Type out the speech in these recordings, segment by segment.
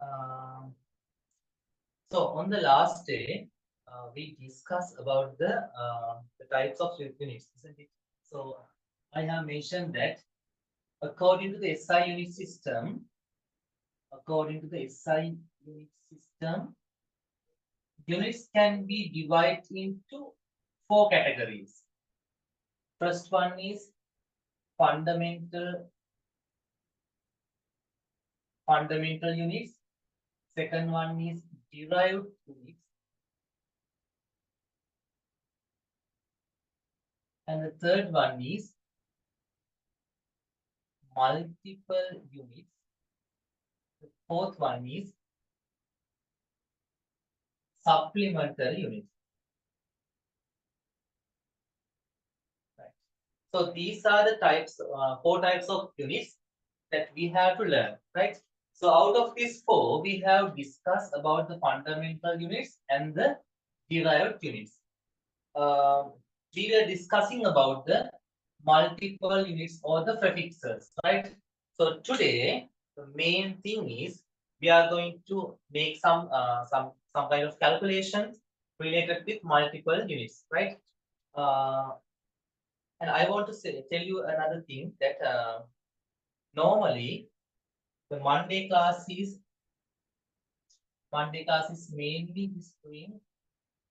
Um, so on the last day, we discussed about the types of units, isn't it? So I have mentioned that according to the SI unit system, units can be divided into four categories. First one is fundamental units. Second one is derived units. And the third one is multiple units. The fourth one is supplementary units. Right. So these are the types, four types of units that we have to learn, right? So out of these four, we have discussed about the fundamental units and the derived units. We were discussing about the multiple units or the prefixes, right? So today, the main thing is we are going to make some kind of calculations related with multiple units, right? And I want to tell you another thing that normally the Monday class is mainly doing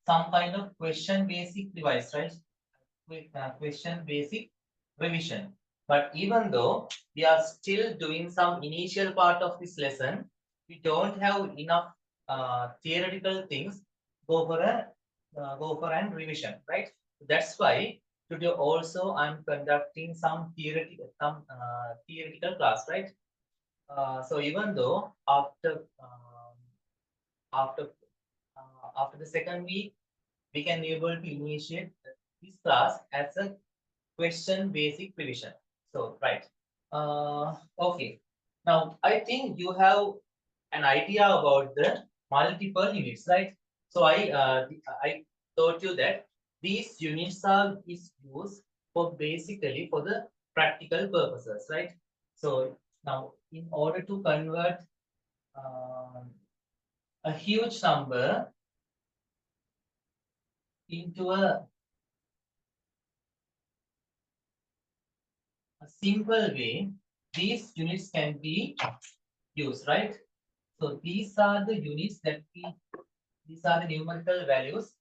some kind of question basic device, right? With question basic revision. But even though we are still doing some initial part of this lesson, we don't have enough theoretical things go for an revision, right? That's why today also I'm conducting some theoretical class, right? So even though after after the second week we can able to initiate this class as a question basic revision. So right. Okay. Now I think you have an idea about the multiple units, right? So I told you that these units are is used for basically for the practical purposes, right? So now in order to convert um, a huge number into a simple way, these units can be used, right? So these are the units these are the numerical values.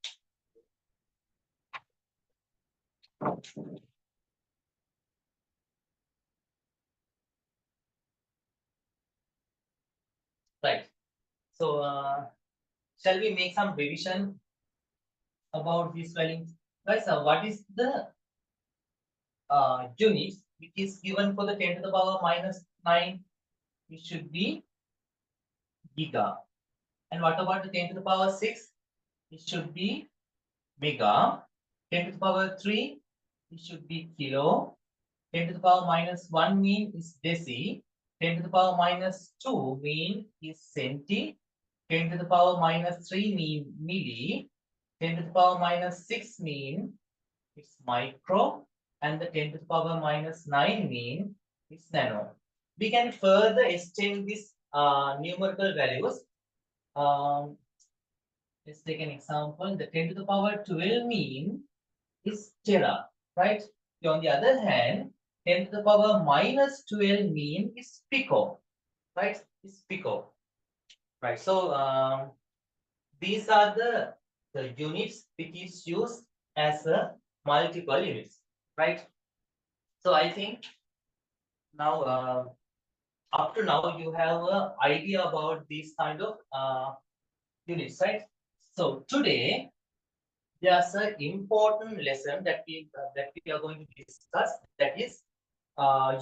Right. So shall we make some revision about these values? Guys, what is the units which is given for the 10 to the power minus 9? It should be giga. And what about the 10 to the power 6? It should be mega. 10 to the power 3, it should be kilo. 10 to the power minus 1 mean is deci. 10 to the power minus 2 mean is centi. 10 to the power minus 3 mean milli. 10 to the power minus 6 mean it's micro. And the 10 to the power minus 9 mean it's nano. We can further extend this numerical values. Let's take an example. The 10 to the power 12 mean is tera, right? On the other hand, 10 to the power minus 12 mean is pico, right? Is pico, right? So these are the units which is used as a multiple units, right? So I think now up to now you have an idea about these kind of units, right? So today there's an important lesson that we are going to discuss, that is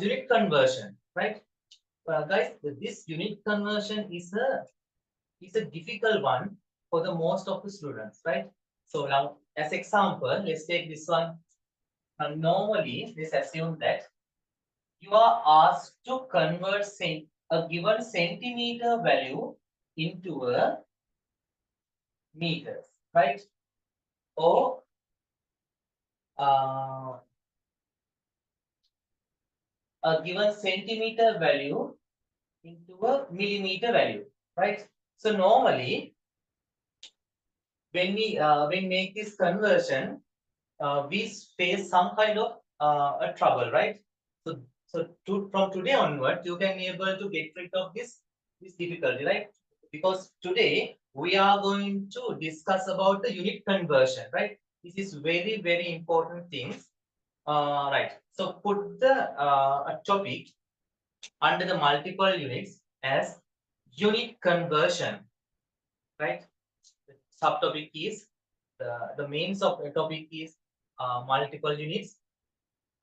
unit conversion, right? Guys, this unit conversion is a difficult one for the most of the students, right? So now, as example, let's take this one. Normally, let's assume that you are asked to convert a given centimeter value into a meters, right? Or uh, a given centimeter value into a millimeter value. right? So normally when we make this conversion, we face some kind of a trouble, right? From today onward, you can be able to get rid of this difficulty, right? Because today we are going to discuss about the unit conversion, right? This is very important things. Right. So put the a topic under the multiple units as unit conversion, right? The subtopic is the main topic is multiple units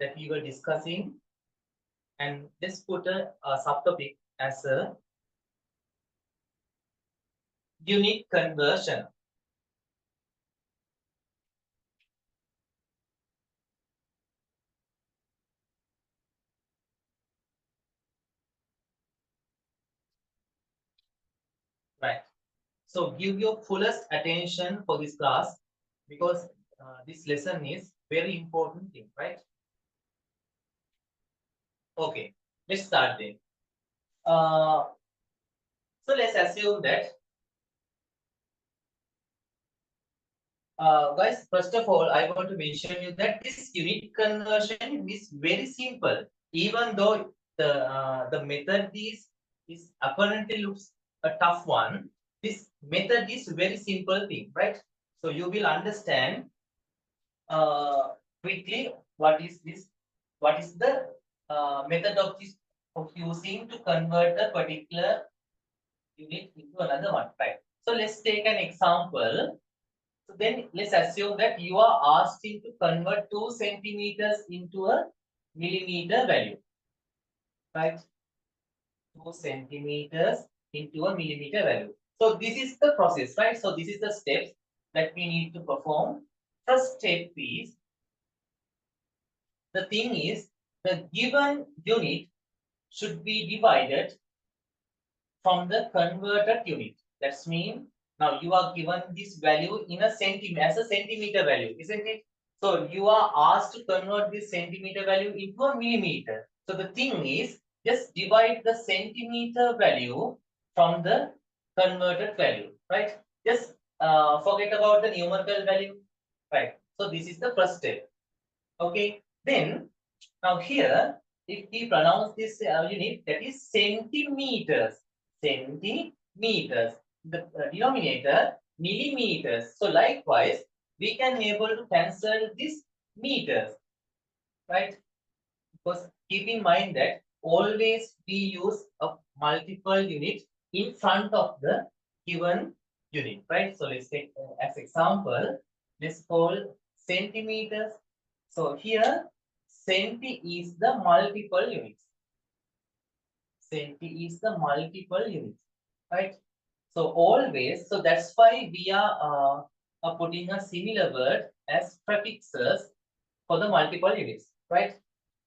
that we were discussing, and just put a subtopic as a unit conversion. Right. So give your fullest attention for this class because this lesson is very important thing, right? Okay, let's start then. Uh, so let's assume that guys, first of all, I want to mention you that this unit conversion is very simple. Even though the method is apparently looks a tough one, this method is very simple thing, right? So you will understand quickly what is the method of this of using to convert a particular unit into another one, right? So let's take an example. So then let's assume that you are asking to convert 2 centimeters into a millimeter value, right? 2 centimeters into a millimeter value. So this is the process, right? So this is the steps that we need to perform. First step is, the thing is, the given unit should be divided from the converted unit. That's mean now you are given this value in a centimeter as a centimeter value, isn't it? So you are asked to convert this centimeter value into a millimeter. So the thing is, just divide the centimeter value from the converted value, right? Just forget about the numerical value, right? So this is the first step. Okay. Then now here, if we pronounce this unit, that is centimeters, centimeters. The denominator millimeters. So likewise, we can able to cancel this meters, right? Because keep in mind that always we use a multiple unit in front of the given unit, right? So let's take as example, let's call centimeters. So here, centi is the multiple units. Centi is the multiple units, right? So always, so that's why we are putting a similar word as prefixes for the multiple units, right?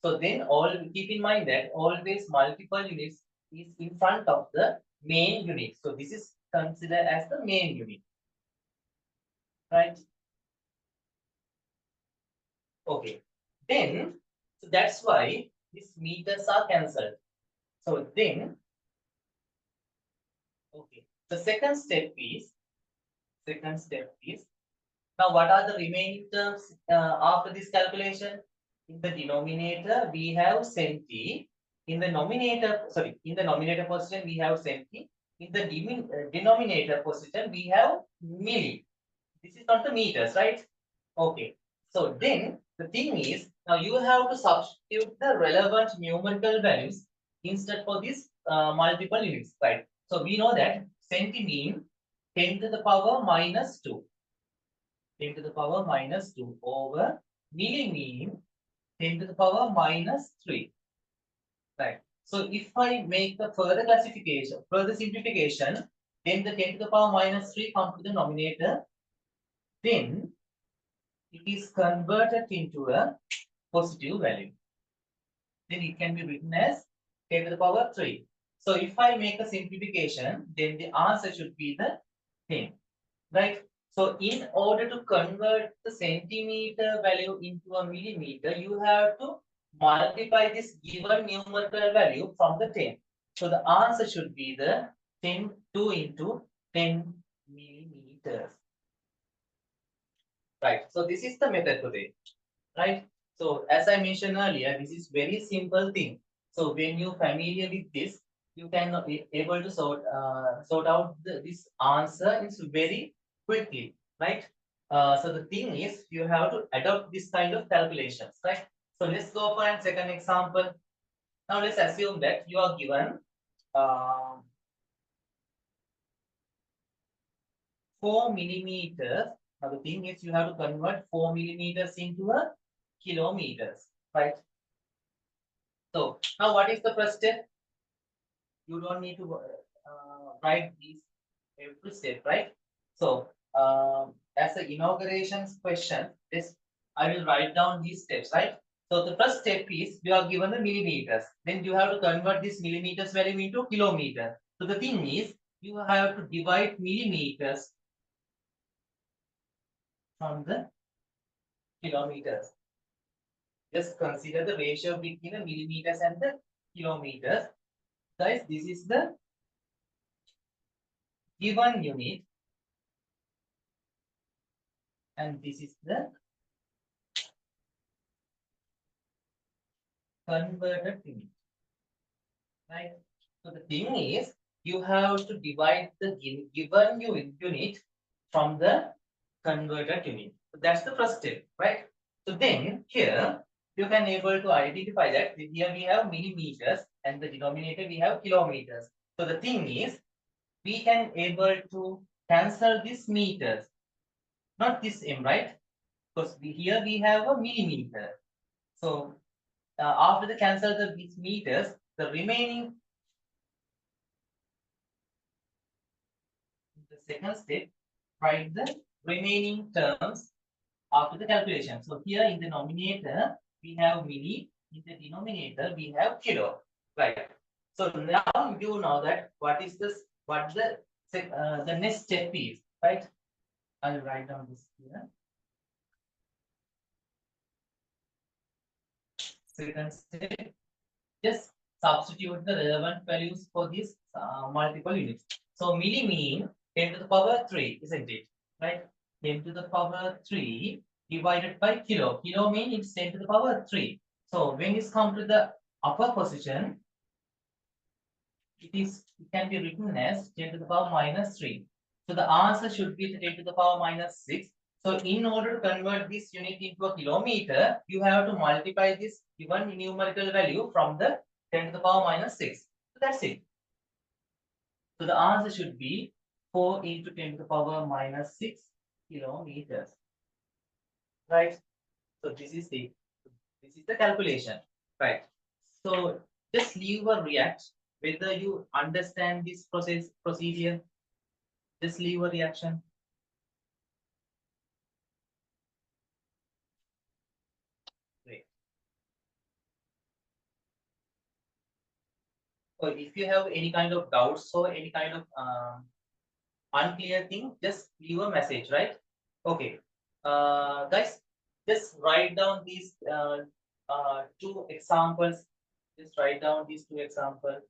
So then all keep in mind that always multiple units is in front of the main unit. So this is considered as the main unit, right? Okay. Then, so that's why these meters are cancelled. So then, okay. The second step is, now what are the remaining terms after this calculation? In the denominator, we have centi. In the nominator position, we have centi. In the denominator position, we have milli. This is not the meters, right? Okay. So then the thing is, now you have to substitute the relevant numerical values instead for this multiple units, right? So we know that centi mean 10 to the power minus 2. 10 to the power minus 2 over milli mean 10 to the power minus 3. Right. So if I make the further classification, further simplification, then the 10 to the power minus 3 comes to the denominator. Then it is converted into a positive value. Then it can be written as 10 to the power 3. So if I make a simplification, then the answer should be the 10. Right? So in order to convert the centimeter value into a millimeter, you have to multiply this given numerical value from the 10. So the answer should be the 2 into 10 millimeters. Right. So this is the method today. Right. So as I mentioned earlier, this is very simple thing. So when you familiar with this, you can be able to sort out this answer is very quickly, right? So the thing is, you have to adopt this kind of calculations, right? So let's go for a second example. Now let's assume that you are given um 4 millimeters. Now the thing is, you have to convert 4 millimeters into a kilometers, right? So now what is the first step? You don't need to write these every step, right? So as the inaugurations question, this I will write down these steps, right? So the first step is you are given the millimeters. Then you have to convert this millimeters value into kilometer. So the thing is you have to divide millimeters from the kilometers. Just consider the ratio between the millimeters and the kilometers. Guys, this is the given unit and this is the converted unit, right? So the thing is, you have to divide the given unit from the converted unit. So that's the first step, right? So then here you can able to identify that here we have millimeters and the denominator we have kilometers. So the thing is, we can able to cancel this meters, not this m, right? Because here we have a millimeter. So after the cancel these meters, the remaining the second step, write the remaining terms after the calculation. So here in the numerator we have milli, in the denominator we have kilo, right? So now you know that what is this, what the next step is, right? I'll write down this here. Second step, just substitute the relevant values for these multiple units. So milli mean 10 to the power 3, isn't it? Right? 10 to the power 3 divided by kilo. Kilo mean it's 10 to the power 3. So when it's come to the upper position, it can be written as 10 to the power minus 3. So the answer should be 10 to the power minus 6. So in order to convert this unit into a kilometer, you have to multiply this given numerical value from the 10 to the power minus 6. So that's it. So the answer should be 4 into 10 to the power minus 6 kilometers. Right? So this is the calculation. Right. So just leave a react whether you understand this procedure. Just leave a reaction. Great. So if you have any kind of doubts or any kind of unclear thing, just leave a message, right? Okay. Guys, just write down these two examples. Just write down these two examples.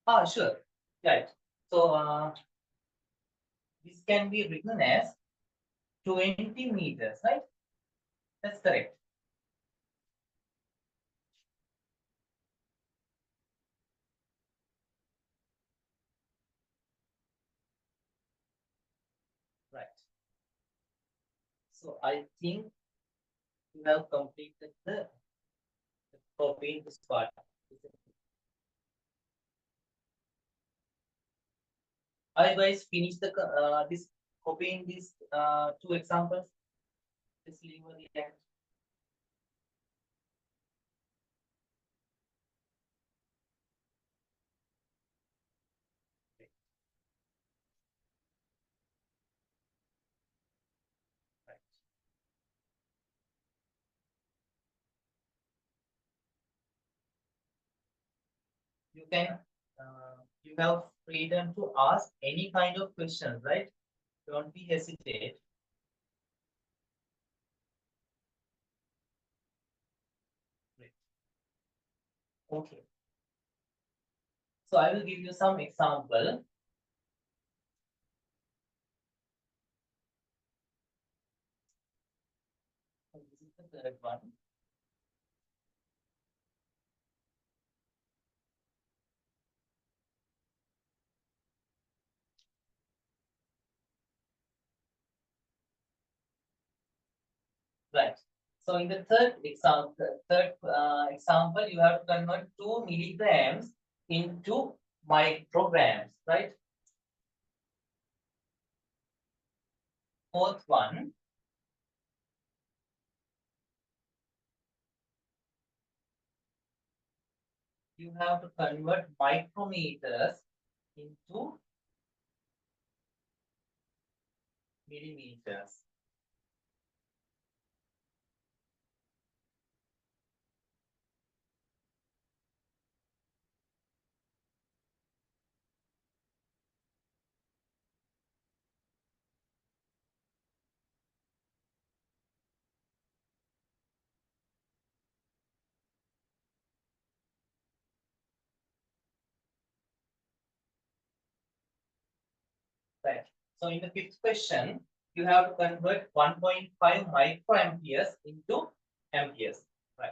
Sure. Right. So this can be written as 20 meters, right? That's correct. Right. So I think you have completed the copying this part. I guys finish the this copying these two examples. This liver react. Right. You can you have freedom to ask any kind of questions, right? Don't be hesitate. Right. Okay. So I will give you some example. So this is the third one. Right. So in the third example, you have to convert 2 milligrams into micrograms, right? Fourth one, you have to convert micrometers into millimeters. Right. So in the fifth question, you have to convert 1.5 microamperes into amperes. Right.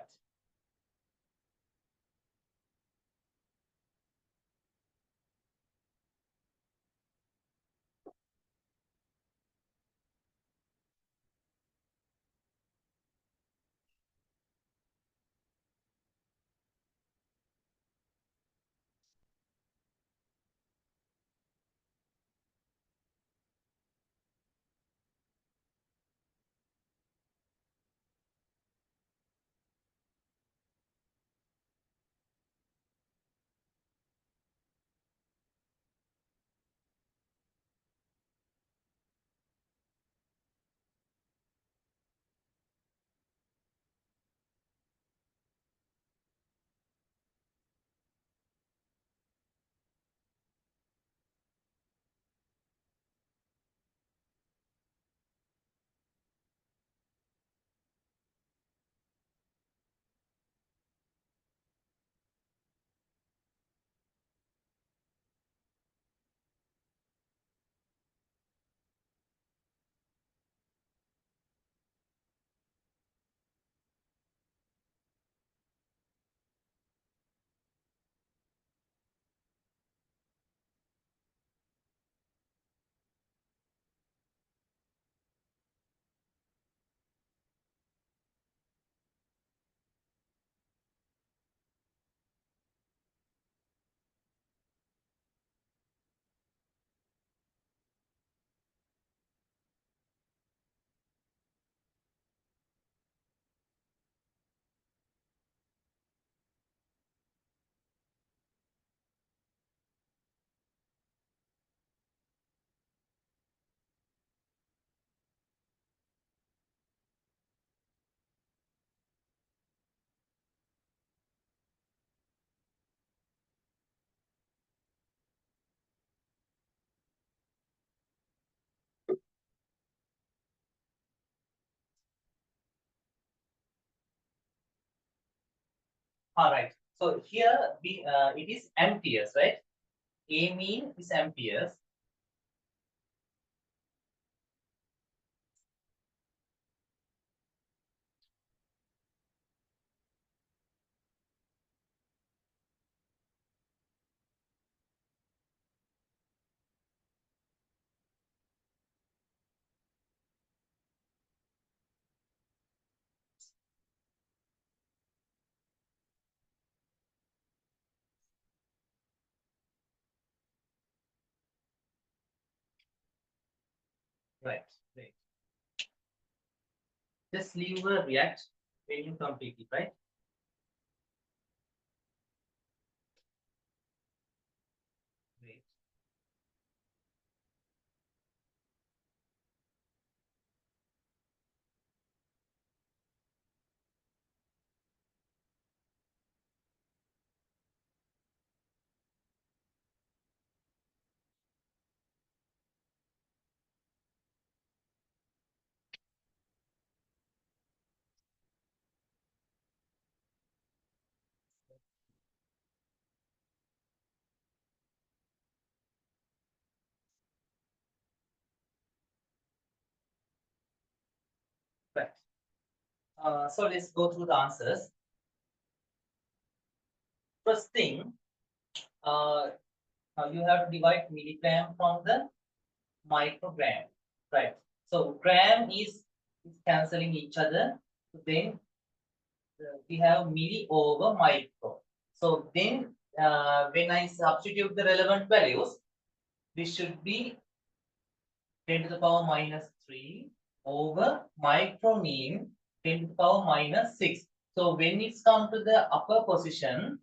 All right. So here it is amperes, right? A mean is amperes. Right. Right. Just leave a react when you complete it, right? Great. Right. So let's go through the answers. First thing, uh, you have to divide milligram from the microgram, right? So gram is cancelling each other. So then we have milli over micro. So then when I substitute the relevant values, this should be 10 to the power minus 3 over micro mean 10 to the power minus 6. So when it's come to the upper position,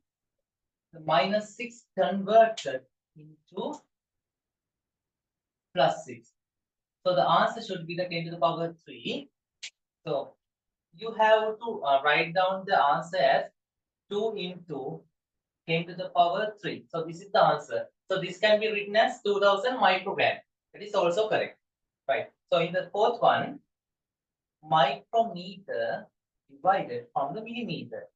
the minus 6 converted into plus 6. So the answer should be the 10 to the power 3. So you have to write down the answer as 2 into 10 to the power 3. So this is the answer. So this can be written as 2000 microgram. That is also correct. Right. So in the fourth one, micrometer divided from the millimeter.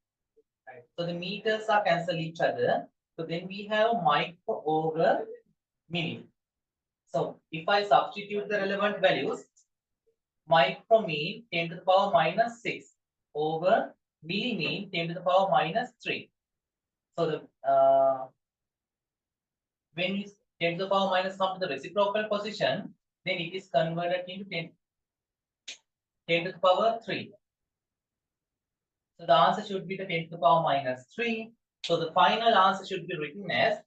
Right. So the meters are cancel each other. So then we have micro over milli. So if I substitute the relevant values, micromean 10 to the power minus 6 over millimean 10 to the power minus 3. So the when you 10 to the power minus come to the reciprocal position, then it is converted into 10 to the power 3. So the answer should be the 10 to the power minus 3. So the final answer should be written as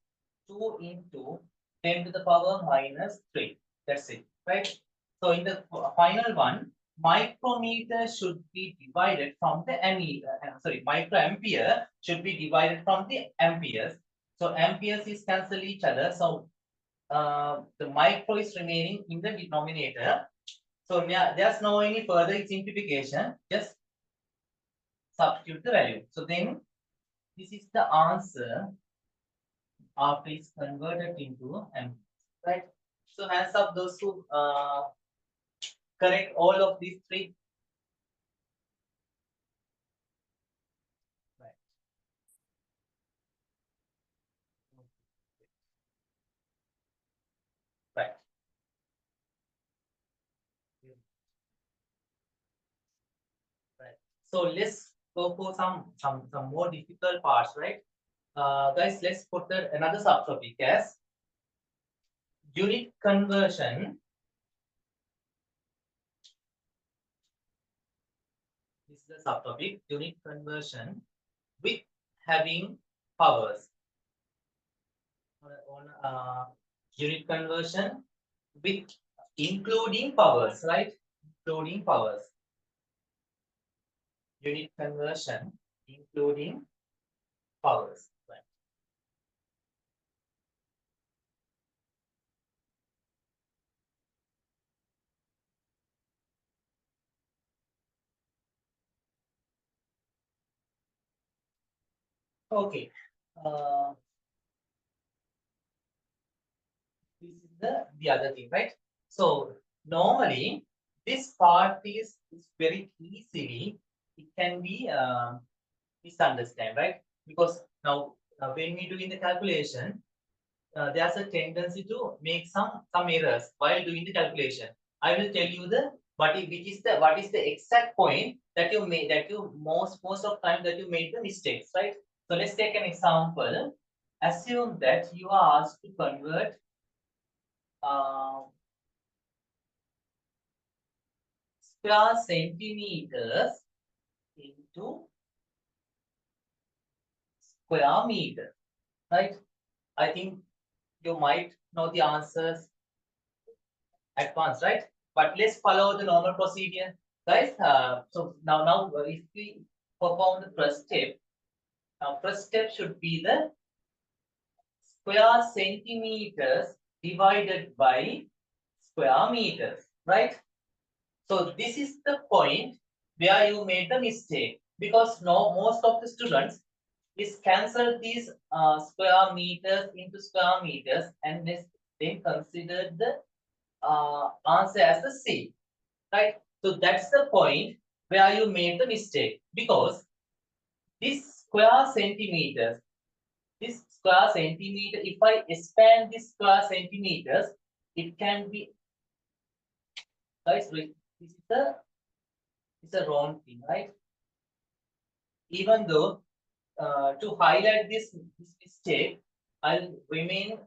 2 into 10 to the power minus 3. That's it, right? So in the final one, micrometer should be divided from the ammeter. Sorry, microampere should be divided from the amperes. So amperes is cancel each other. So the micro is remaining in the denominator. So there's no any further simplification. Just substitute the value. So then this is the answer after it's converted into amperes, right? So hands up those who correct all of these three. Right. Right. Right. So let's go for some more difficult parts, right? Guys, let's put another subtopic as unit conversion. This is the subtopic, unit conversion with having powers. Unit conversion with including powers, right? Including powers. Unit conversion including powers. Right. Okay. Uh, this is the other thing, right? So normally this part is very easily it can be misunderstood, right? Because now when we do in the calculation, there's a tendency to make some errors while doing the calculation. I will tell you the what is the exact point that you made, that you most of time that you made the mistakes, right? So let's take an example. Assume that you are asked to convert square centimeters into square meter, right? I think you might know the answers at once, right? But let's follow the normal procedure, guys. So now if we perform the first step, now first step should be the square centimeters divided by square meters, right? So this is the point where you made the mistake, because no, most of the students is cancel these square meters into square meters, and they considered the answer as the C, right? So that's the point where you made the mistake, because this square centimeters, if I expand this square centimeters, it can be, guys, wait, this is the wrong thing, right? Even though to highlight this mistake, I'll remain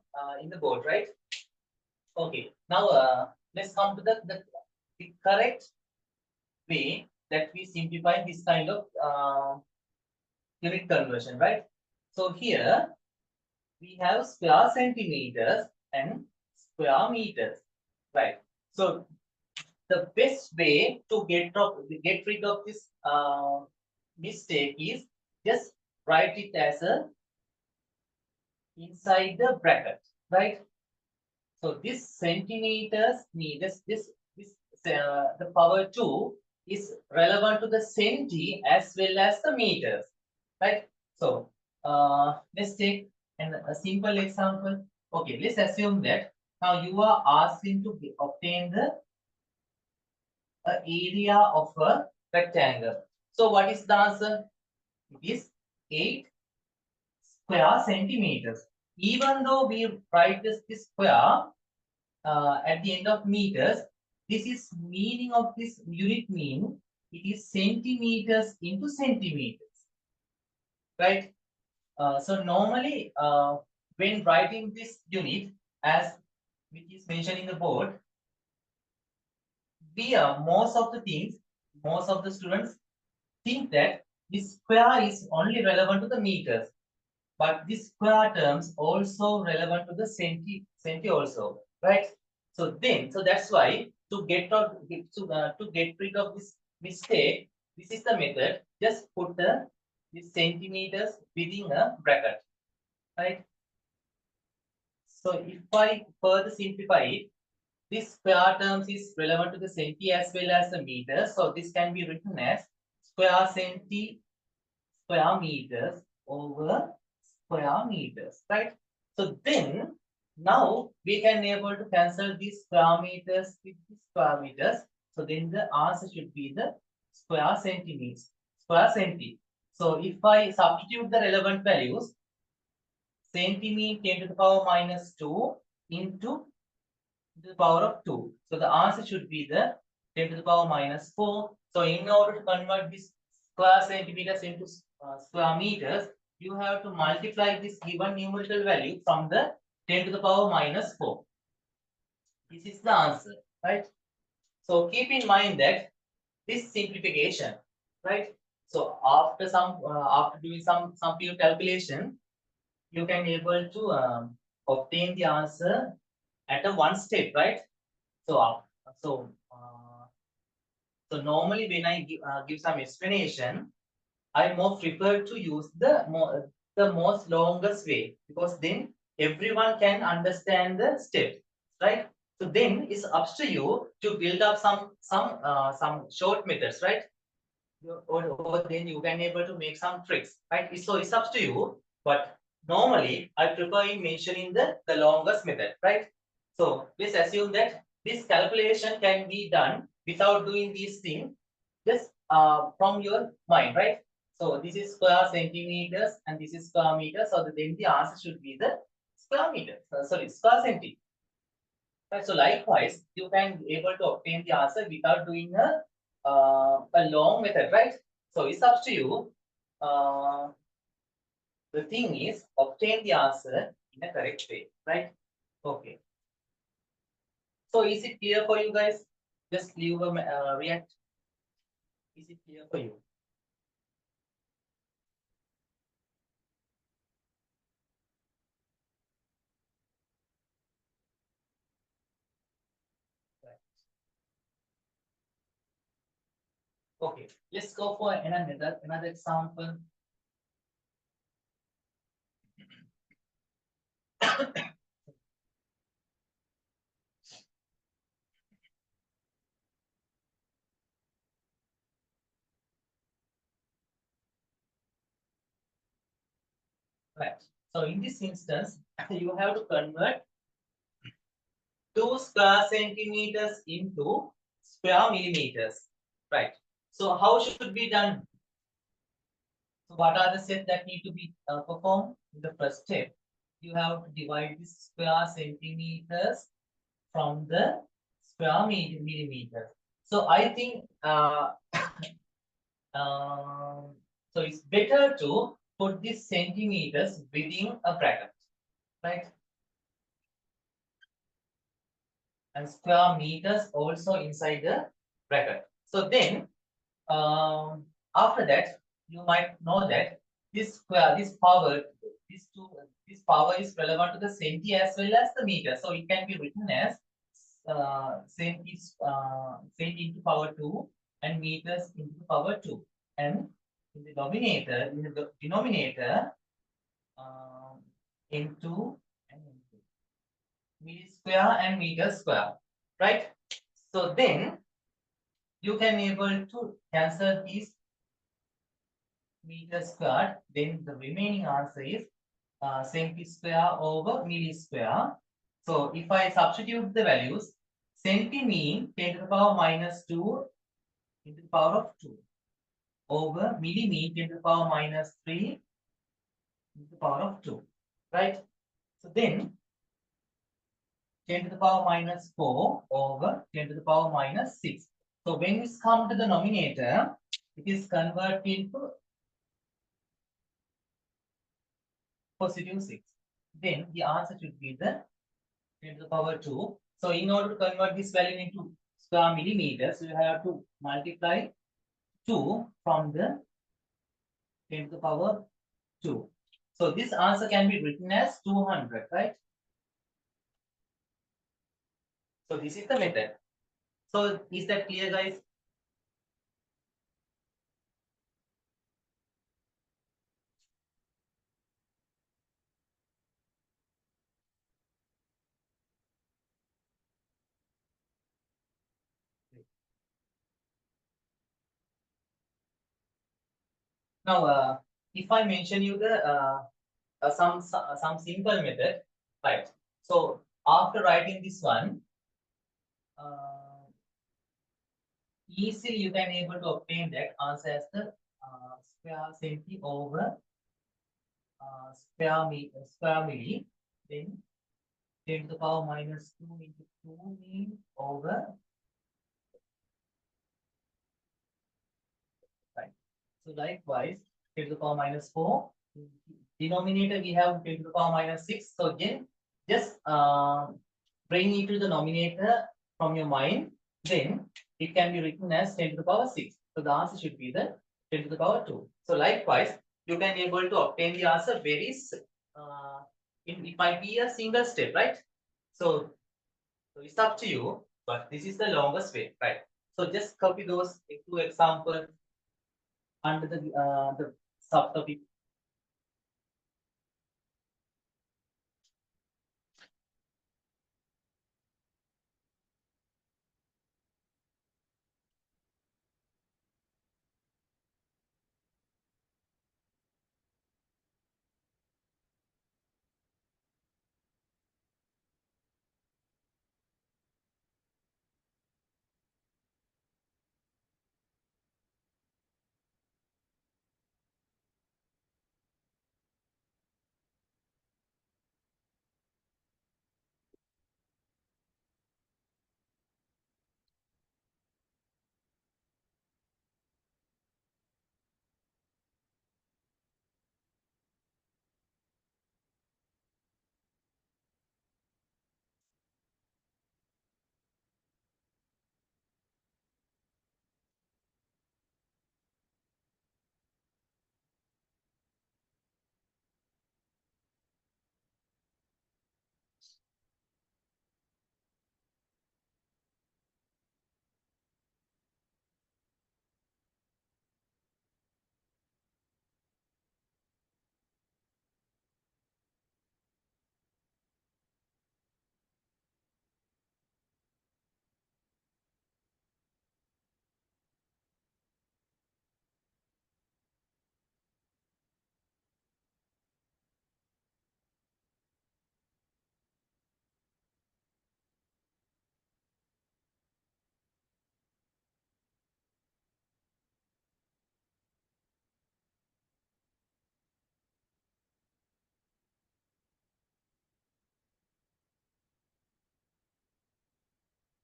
in the board, right? Okay, now let's come to the correct way that we simplify this kind of unit conversion, right? So here we have square centimeters and square meters, right? So the best way to get rid of this mistake is just write it as a inside the bracket, right? So this centimeters meters, the power 2 is relevant to the centi as well as the meters, right? So let's take a simple example. Okay, let's assume that now you are asking to obtain the area of a rectangle. So what is the answer? It is 8 square centimeters. Even though we write this square at the end of meters, this is meaning of this unit mean, it is centimeters into centimeters, right? So normally when writing this unit as which is mentioned in the board, we most of the things, most of the students think that this square is only relevant to the meters, but this square terms also relevant to the centi also, right? So that's why to get rid of this mistake, this is the method. Just put the centimeters within a bracket, right? So if I further simplify it, this square terms is relevant to the centi as well as the meter. So this can be written as square centi square meters over square meters, right? So then now we can able to cancel these square meters with the square meters. So then the answer should be the square centimeters, square centi. So if I substitute the relevant values, centimeter 10 to the power minus 2 into the power of 2. So the answer should be the 10 to the power minus 4. So in order to convert this square centimeters into square meters, you have to multiply this given numerical value from the 10 to the power minus 4. This is the answer, right? So keep in mind that this simplification, right? So after doing some few calculation, you can able to obtain the answer at a one step, right? So so so normally when I give some explanation, I more prefer to use the most longest way, because then everyone can understand the step, right? So then it's up to you to build up some short methods, right? Or then you can able to make some tricks, right? So it's up to you. But normally I prefer in mentioning the longest method, right? So let's assume that this calculation can be done without doing these things, just from your mind, right? So this is square centimeters and this is square meters. So then the answer should be the square meter, sorry, square centimeter. Right? So likewise, you can be able to obtain the answer without doing a long method, right? So it's up to you. Uh, the thing is, obtain the answer in a correct way, right? Okay. So is it clear for you guys? Just leave a react. Is it clear for you? Right. Okay. Let's go for another example. Right. So in this instance, you have to convert 2 square centimeters into square millimeters. Right. So how should be done? So what are the steps that need to be performed? In the first step, you have to divide this square centimeters from the square millimeters. So I think so it's better to put these centimeters within a bracket, right? And square meters also inside the bracket. So then, after that, you might know that this square, this two, this power is relevant to the centi as well as the meter. So it can be written as centi into power 2 and meters into the power 2. And in the denominator, um, into and into meter square and meter square, right? So then you can able to cancel these meter squared. Then the remaining answer is centi square over milli square. So if I substitute the values, centi mean 10 to the power minus 2 into the power of 2 over milli mean 10 to the power minus 3 into the power of 2, right? So then 10 to the power minus 4 over 10 to the power minus 6. So when this come to the denominator, it is converted into positive 6. Then the answer should be the 10 to the power 2. So in order to convert this value into square millimeters, you have to multiply 2 from the 10 to the power 2. So this answer can be written as 200, right? So this is the method. So is that clear, guys? Now, if I mention you the some simple method, right? So after writing this one, uh, easily you can able to obtain that answer as the square centi over square milli, then 10 to the power minus 2 into 2 mean over, right? So likewise, 10 to the power minus 4. Denominator we have 10 to the power minus 6. So again, just bring it to the denominator from your mind. Then it can be written as 10 to the power 6. So the answer should be the 10 to the power 2. So likewise, you can able to obtain the answer it might be a single step, right? So, so it's up to you, but this is the longest way, right? So just copy those two examples under the subtopic.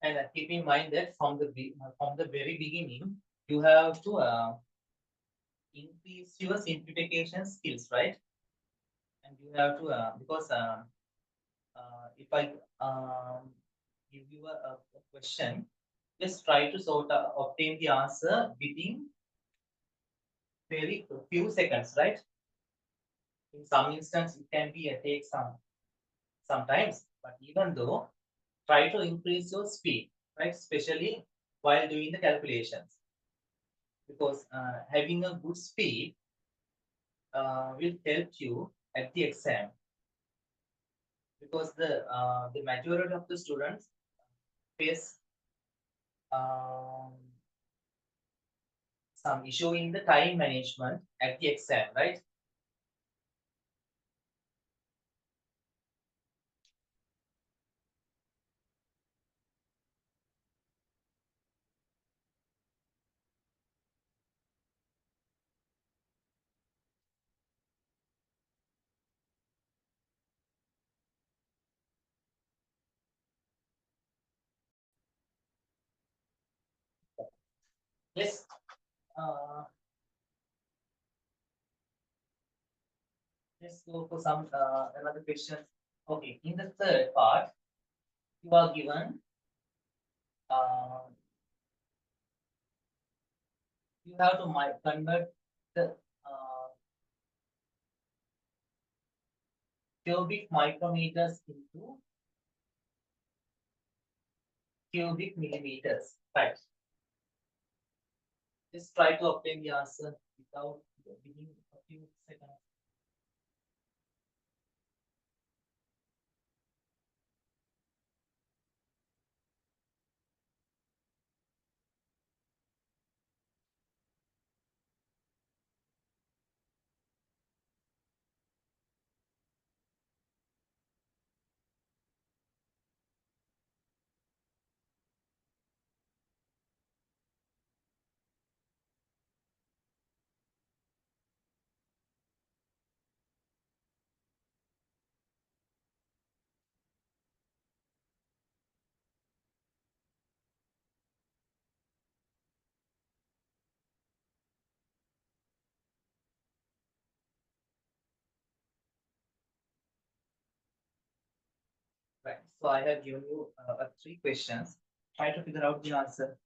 And keep in mind that from the very beginning, you have to increase your simplification skills, right? And you have to because if I give you a question, just try to obtain the answer within very few seconds, right? In some instance, it can be take sometimes, but even though, try to increase your speed, right? Especially while doing the calculations, because having a good speed will help you at the exam, because the majority of the students face um, some issue in the time management at the exam, right? Yes. Uh, let's go for some another question. Okay, in the third part, you are given uh, you have to convert the uh, cubic micrometers into cubic millimeters. Right. Just try to obtain the answer without giving a few seconds. Right. So I have given you three questions. Try to figure out the answer.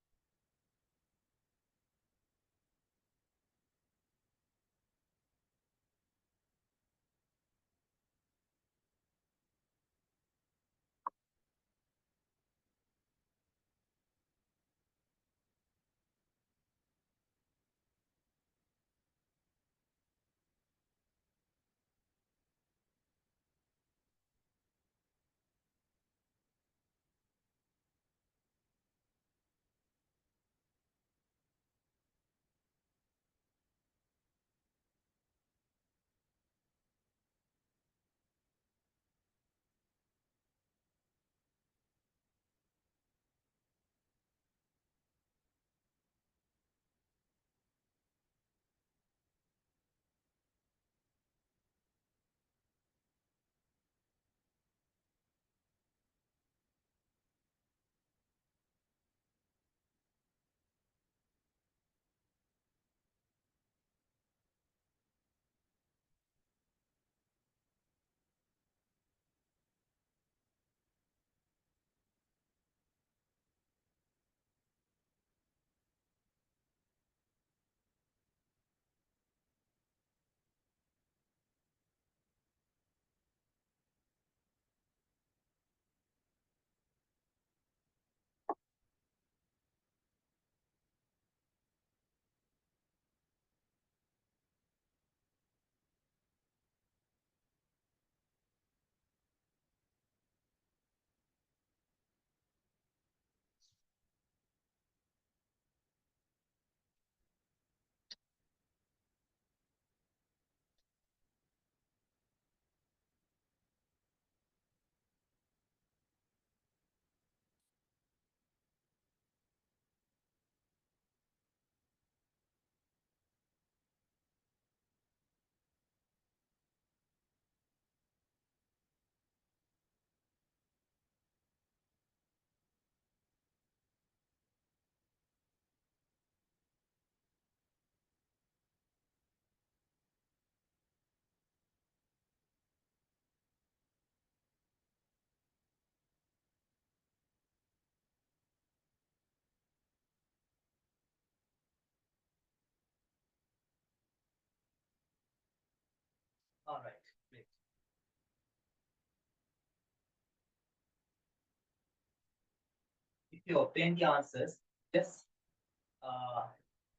you obtain the answers, just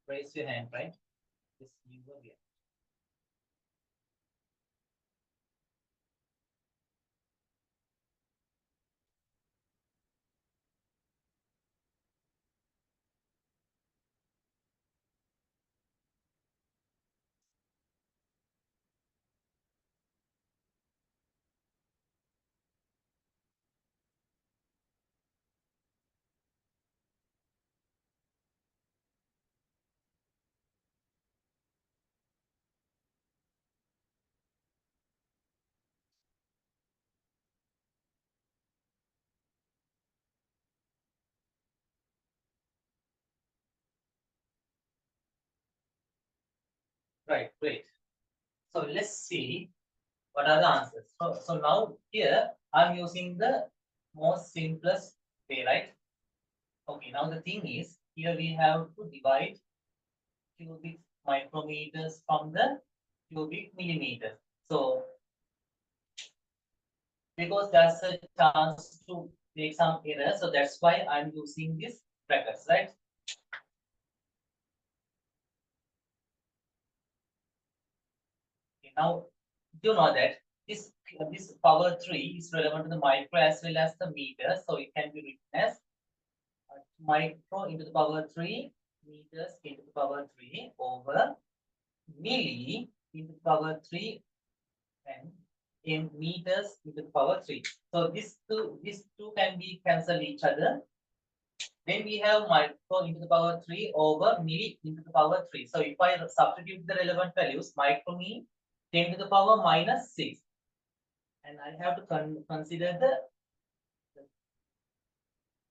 raise your hand, right? Just you will get. Right, great. So let's see what are the answers. So now here I'm using the most simplest way, right? Okay, now the thing is here we have to divide cubic micrometers from the cubic millimeters. So because there's a chance to make some error, so that's why I'm using this brackets, right? Okay, now you know that this power 3 is relevant to the micro as well as the meter, so it can be written as micro into the power 3 meters into the power 3 over milli into the power 3 and in meters into the power 3. So these two can be cancel each other. Then we have micro into the power 3 over milli into the power 3. So if I substitute the relevant values, micro mean 10 to the power minus 6. And I have to consider the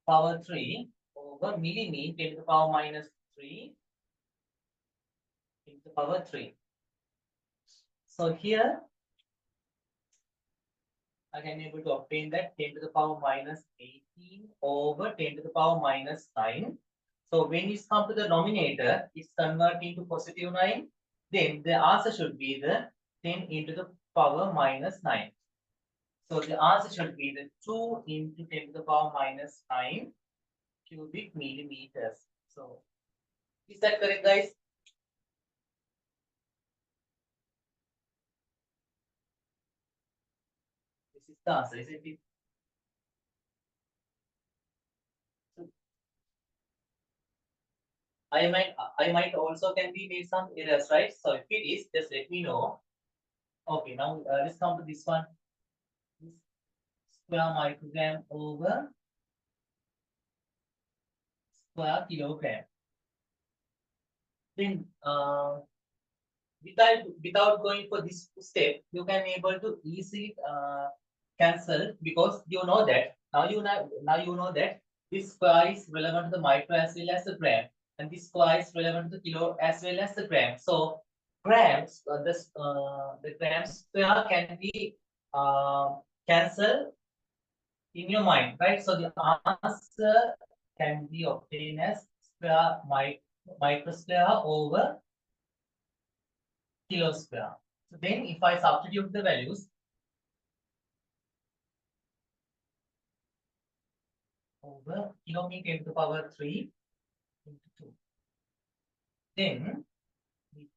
power 3 over milli mean 10 to the power minus 3 into the power 3. So here I can able to obtain that 10 to the power minus 18 over 10 to the power minus 9. So when it's come to the denominator, it's converted into positive 9. Then the answer should be the 10 into the power minus 9. So the answer should be the 2 into 10 to the power minus 9 cubic millimeters. So is that correct, guys? This is the answer, isn't it? So I might also can be made some errors, right? So if it is, just let me know. Okay, now let's come to this one. This square microgram over square kilogram. Then without going for this step, you can able to easily cancel because you know that now you know that this square is relevant to the micro as well as the gram, and this square is relevant to the kilo as well as the gram. So grams, the gram square can be cancelled in your mind, right? So the answer can be obtained as square micro square over kilo square. So then if I substitute the values over kilometer 10 to the power 3 into 2. Then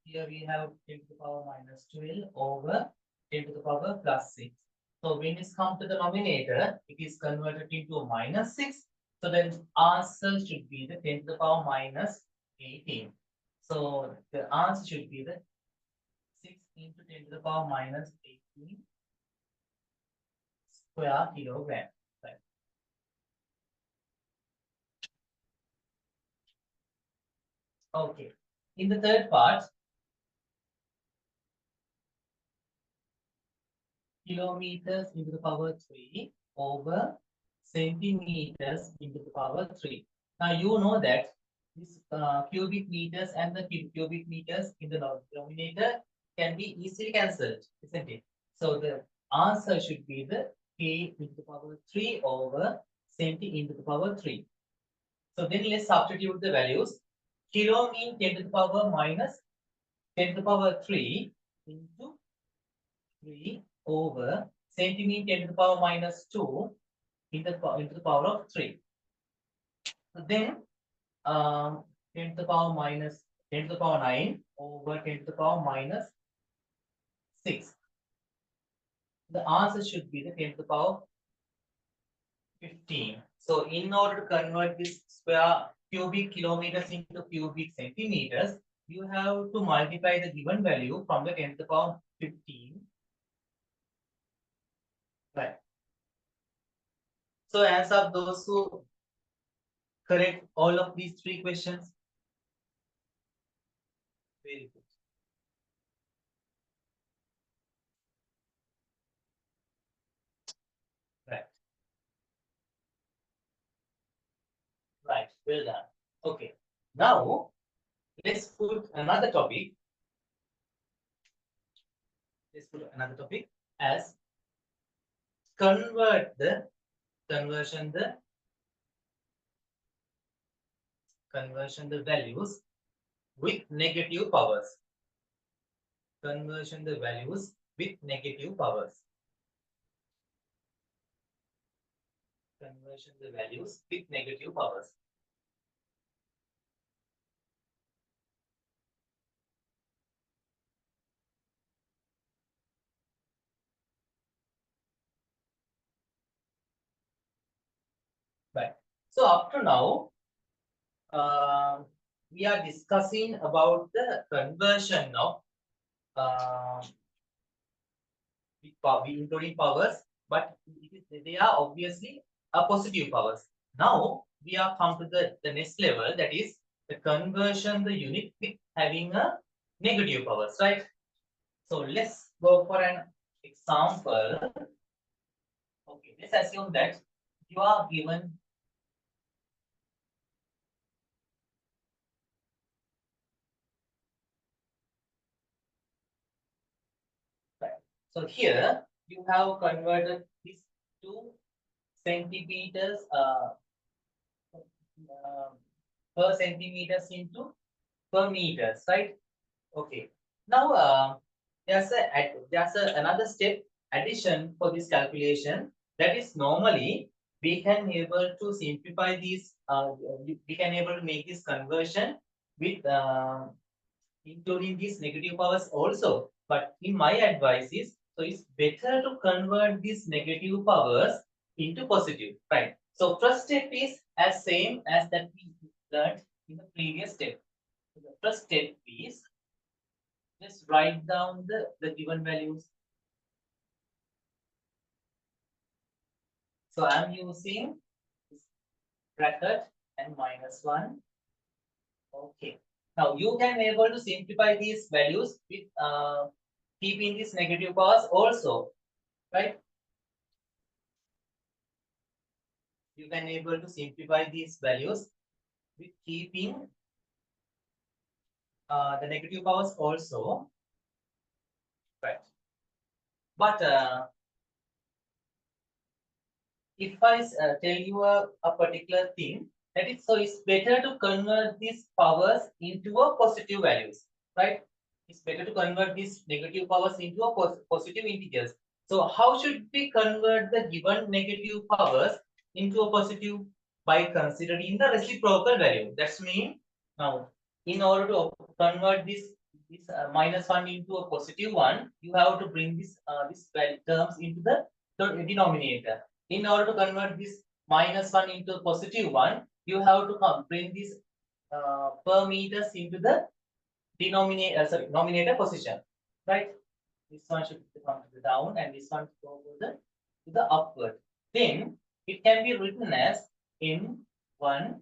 here we have 10 to the power minus 12 over 10 to the power plus 6. So when it's come to the denominator, it is converted into minus 6. So then answer should be the 10 to the power minus 18. So the answer should be the 6 into 10 to the power minus 18 square kilogram. Right. Okay. In the third part, kilometers into the power 3 over centimeters into the power 3. Now you know that this cubic meters and the cubic meters in the denominator can be easily cancelled, isn't it? So the answer should be the k into the power 3 over centi into the power 3. So then let's substitute the values. Kilo mean 10 to the power minus 10 to the power 3 into 3 over centimeter 10 to the power minus 2 into the power of 3. So then 10 to the power minus 10 to the power 9 over 10 to the power minus 6. The answer should be the 10 to the power 15. So in order to convert this square cubic kilometers into cubic centimeters, you have to multiply the given value from the 10 to the power 15. Right. So answer those who correct all of these three questions. Very good. Right. Right. Well done. Okay. Now let's put another topic. Let's put another topic as convert the conversion the values with negative powers. Conversion the values with negative powers. Conversion the values with negative powers. Right. So up to now, uh, we are discussing about the conversion of uh, including powers, but they are obviously a positive powers. Now we are come to the next level, that is the conversion the unit with having a negative powers, right? So let's go for an example. Okay, let's assume that you are given right. So here you have converted these 2 centimeters uh, per centimeters into per meters, right? Okay. Now another step addition for this calculation, that is normally we can able to simplify these. We can able to make this conversion with including these negative powers also. But in my advice is, so it's better to convert these negative powers into positive, right? So first step is as same as that we learned in the previous step. So the first step is just write down the given values. So I'm using this bracket and -1. Okay. Now you can able to simplify these values with keeping these negative powers also, right? You can able to simplify these values with keeping the negative powers also, right? But if I tell you a particular thing, that is, so it's better to convert these powers into a positive values, right? It's better to convert these negative powers into a positive integers. So how should we convert the given negative powers into a positive? By considering the reciprocal value. That's mean now in order to convert this -1 into a positive one, you have to bring this terms into the denominator. In order to convert this -1 into a positive one, you have to bring this per meters into the denominator, nominator position, right? This one should come to the down, and this one go to the upward. Then it can be written as m1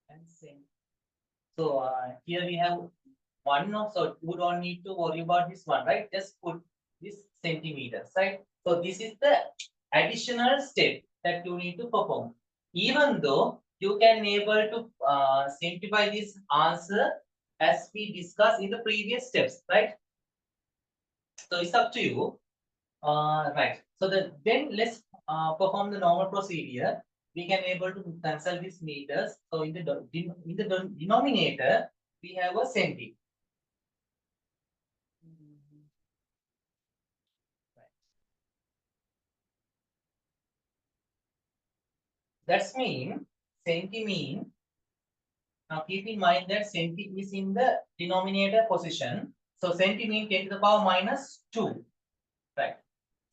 and same. So here we have one, so you don't need to worry about this one, right? Just put this centimeters, right? So this is the additional step that you need to perform. Even though you can able to simplify this answer as we discussed in the previous steps, right? So it's up to you. Right. So then let's perform the normal procedure. We can able to cancel these meters. So in the denominator, we have a centi. Right. That's mean centi mean Now keep in mind that centi is in the denominator position. So centi means 10 to the power minus 2. Right.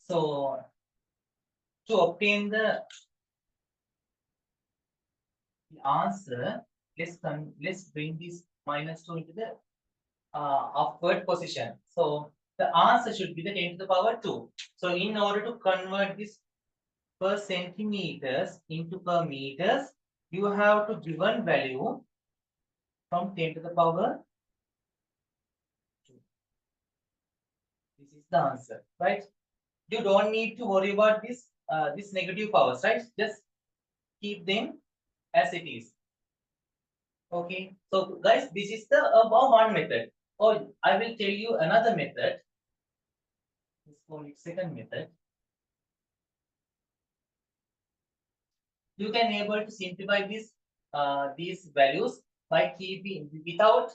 So to obtain the answer, let's bring this minus 2 into the upward position. So the answer should be the 10 to the power 2. So in order to convert this per centimeters into per meters, you have to given value from 10 to the power 2. This is the answer, right? You don't need to worry about this negative powers, right? Just keep them as it is. Okay. So guys, this is the about one method. Oh, I will tell you another method. Let's call it second method. You can able to simplify these values by keeping without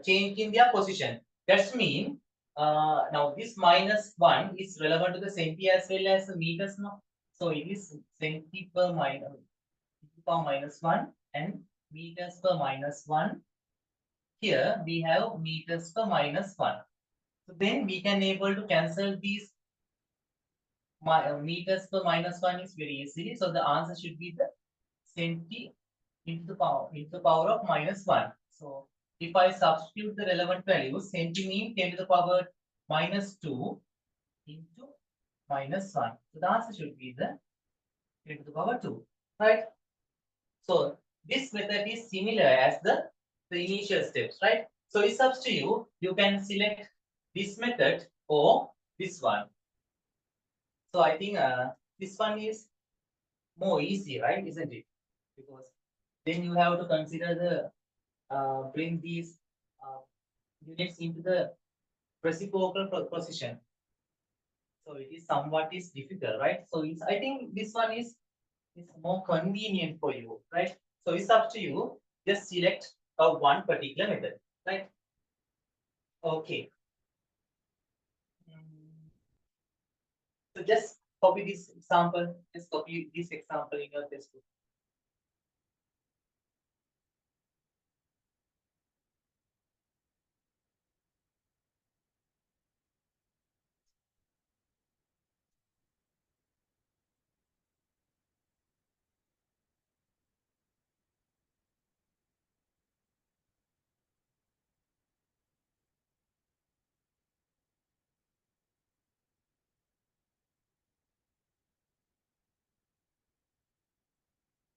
changing their position. That's mean now this minus 1 is relevant to the centi as well as the meters now. So it is centi per minus 1 and meters per minus 1. Here we have meters per minus 1. So then we can able to cancel these meters per minus 1 is very easily. So the answer should be the centi into the power of minus 1. So if I substitute the relevant value, centi means 10 to the power minus 2 into minus 1. So the answer should be the 10 to the power 2. Right? So this method is similar as the initial steps, right? So it's up to you. You can select this method or this one. So I think this one is more easy, right? Isn't it? Because then you have to consider the bring these uh, units into the reciprocal position. So it is somewhat is difficult, right? So it's I think this one is more convenient for you, right? So it's up to you. Just select a one particular method, right? Okay. So just copy this example. Just copy this example in your textbook.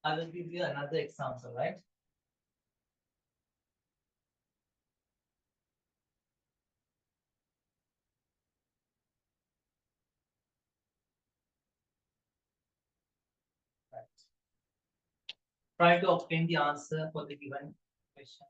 I will give you another example, right? Right. Try to obtain the answer for the given question.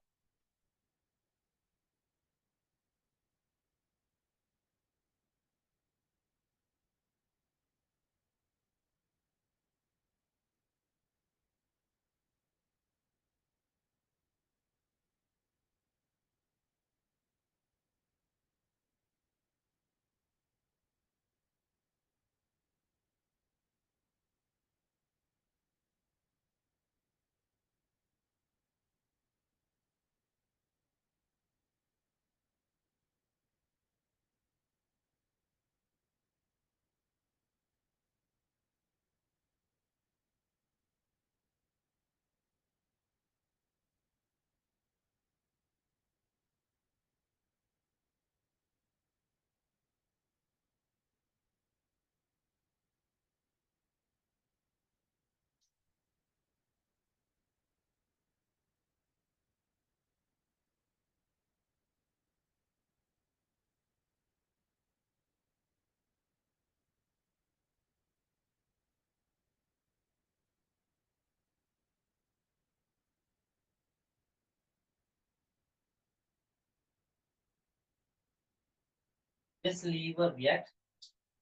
Just leave a react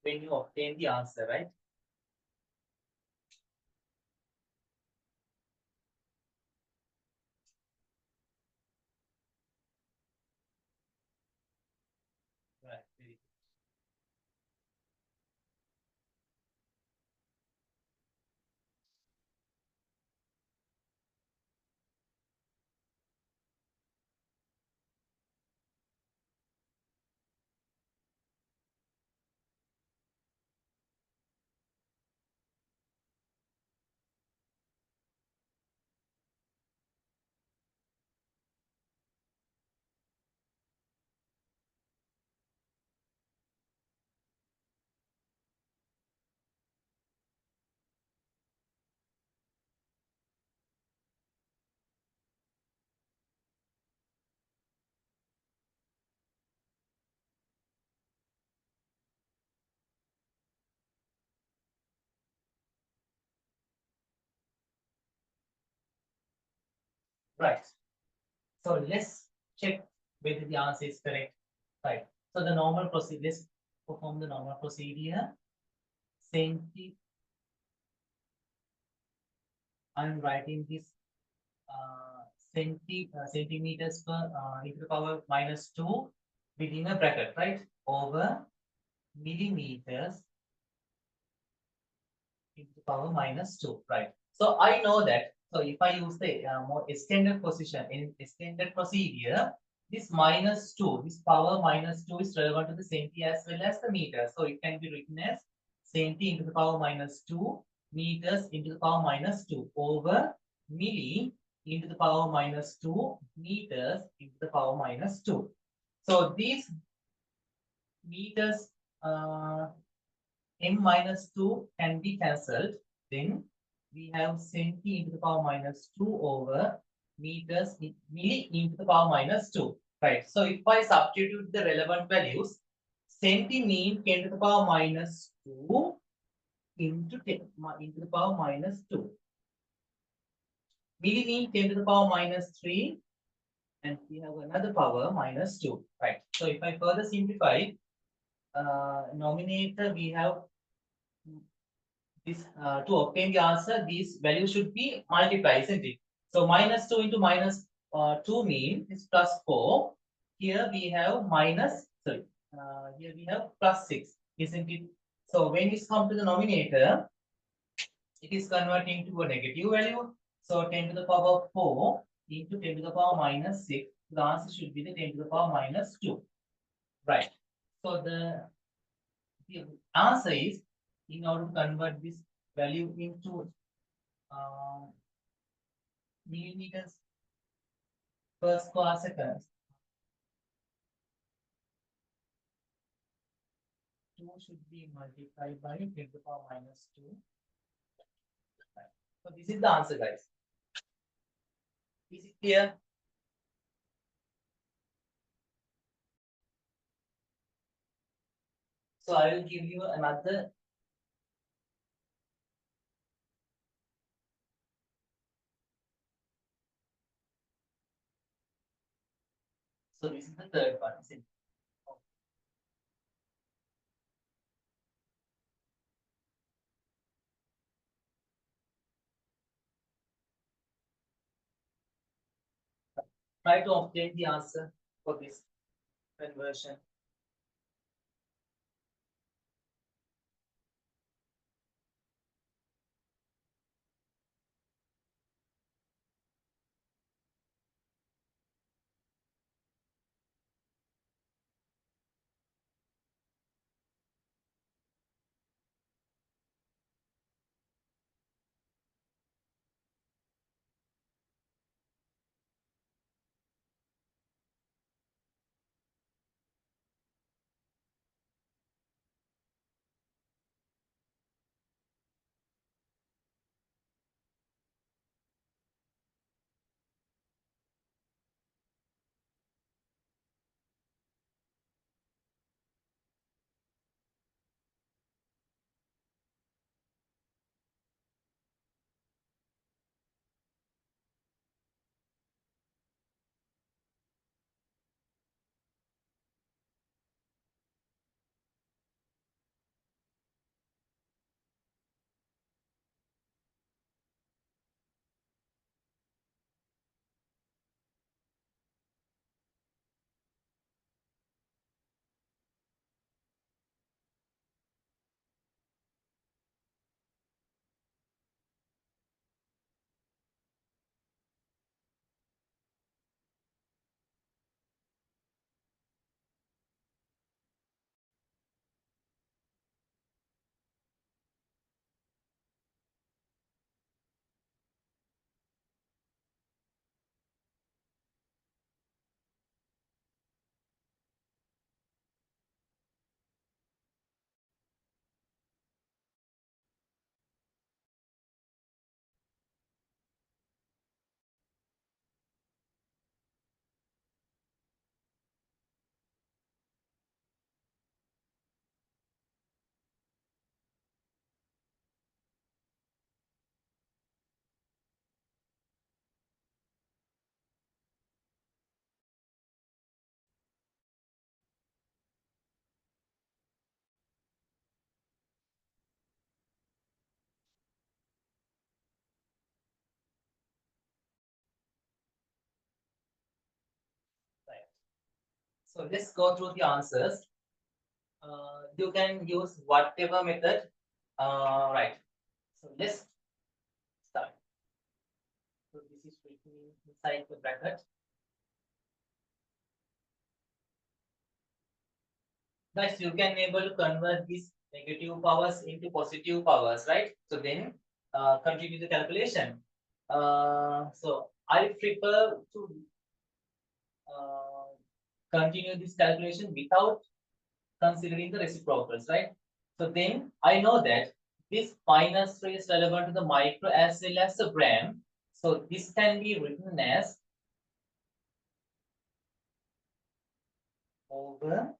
when you obtain the answer, right? Right. Very good. Right. So let's check whether the answer is correct. Right. So the normal procedure, let's perform the normal procedure. Centi, I'm writing this centimeters per into the power minus 2 within a bracket, right? Over millimeters into the power minus 2, right? So I know that. So if I use the more extended position in extended procedure, this minus 2, this power minus 2 is relevant to the centi as well as the meter. So it can be written as centi into the power minus 2 meters into the power minus 2 over milli into the power minus 2 meters into the power minus 2. So these meters m minus 2 can be cancelled. Then we have centi into the power minus 2 over meters milli into the power minus 2. Right. So if I substitute the relevant values, centi mean 10 to the power minus 2 into 10 into the power minus 2. Milli mean 10 to the power minus 3. And we have another power minus 2. Right. So if I further simplify, nominator we have this to obtain the answer, these values should be multiplied, isn't it? So minus 2 into minus 2 mean is plus 4. Here we have minus, sorry, here we have plus 6, isn't it? So when it's come to the nominator, it is converting to a negative value. So 10 to the power 4 into 10 to the power minus 6. The answer should be the 10 to the power minus 2. Right. So the answer is, in order to convert this value into millimeters per square second, 2 should be multiplied by 10 to the power minus 2. Right. So this is the answer, guys. Is it clear? So I will give you another. So this is the third one. Try to obtain the answer for this conversion. So let's go through the answers. You can use whatever method. Right. So let's start. So this is written inside the bracket. Guys, you can able to convert these negative powers into positive powers, right? So then continue the calculation. So I prefer to uh, continue this calculation without considering the reciprocals, right? So then I know that this minus 3 is relevant to the micro as well as the gram. So this can be written as over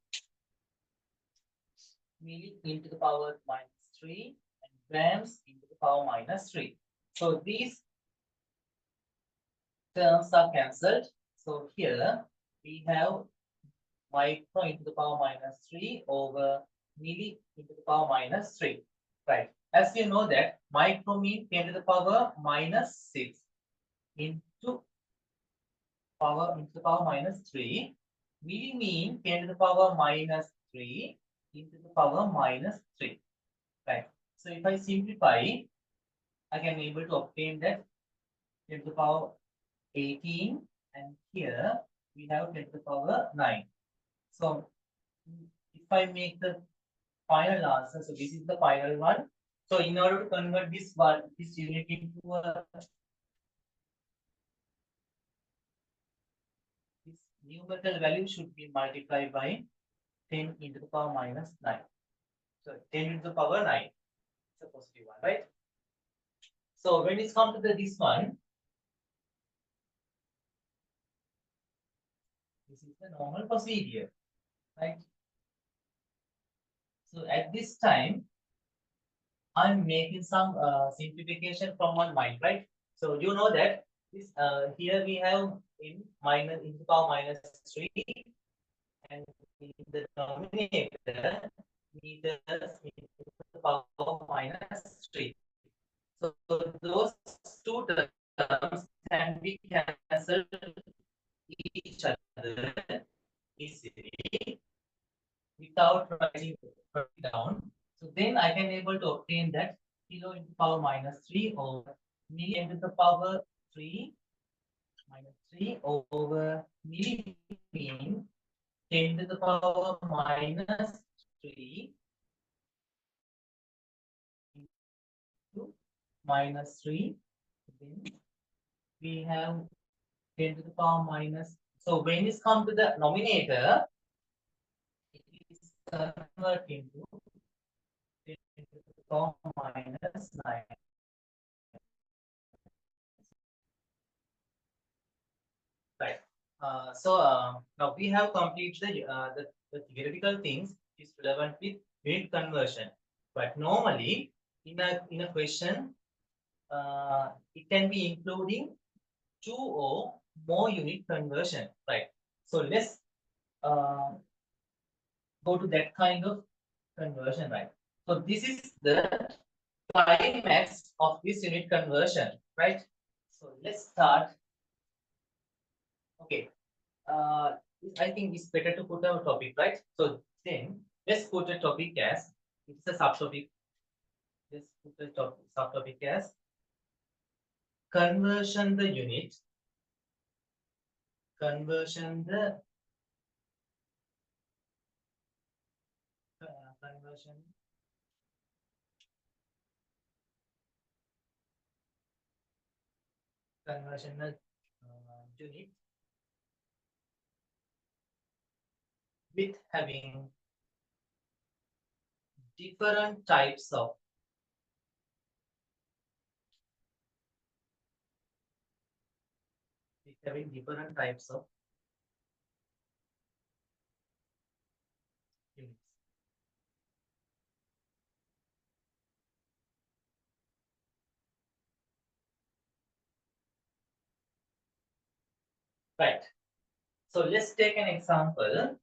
milli into the power minus 3 and grams into the power minus 3. So these terms are cancelled. So here we have micro into the power minus 3 over milli into the power minus 3. Right. As you know that micro means 10 to the power minus 6 into the power minus 3. Milli mean 10 to the power minus 3 into the power minus 3. Right. So if I simplify, I can able to obtain that 10 to the power 18, and here we have 10 to the power 9. So if I make the final answer, so this is the final one. So in order to convert this unit into a this numerical value should be multiplied by 10 into the power minus 9. So 10 into the power 9. It's a positive one, right? So when it's come to this one, this is the normal procedure, right? So at this time, I'm making some simplification from my mind, right? So you know that this here we have in minus into the power minus 3, and in the denominator meters into the power minus 3. So those two terms can be cancelled each other easily without writing it down. So then I can able to obtain that kilo into the power minus 3 over milli into the power 3 minus 3 over milli mean 10 to the power minus 3 into minus 3. Then we have 10 to the power minus. So when it's come to the nominator, it is converted into 10 to the power minus 9. Right. Now we have completed the theoretical things is relevant with unit conversion. But normally in a question, it can be including 2 or more unit conversion. Right. So let's uh, go to that kind of conversion. Right. So this is the climax of this unit conversion. Right. So let's start. Okay. uh, I think it's better to put our topic, right? So then let's put a topic as it's a subtopic. Let's put the subtopic as conversion the unit, conversion the conversion conversion unit with having different types of units. Right. So let's take an example.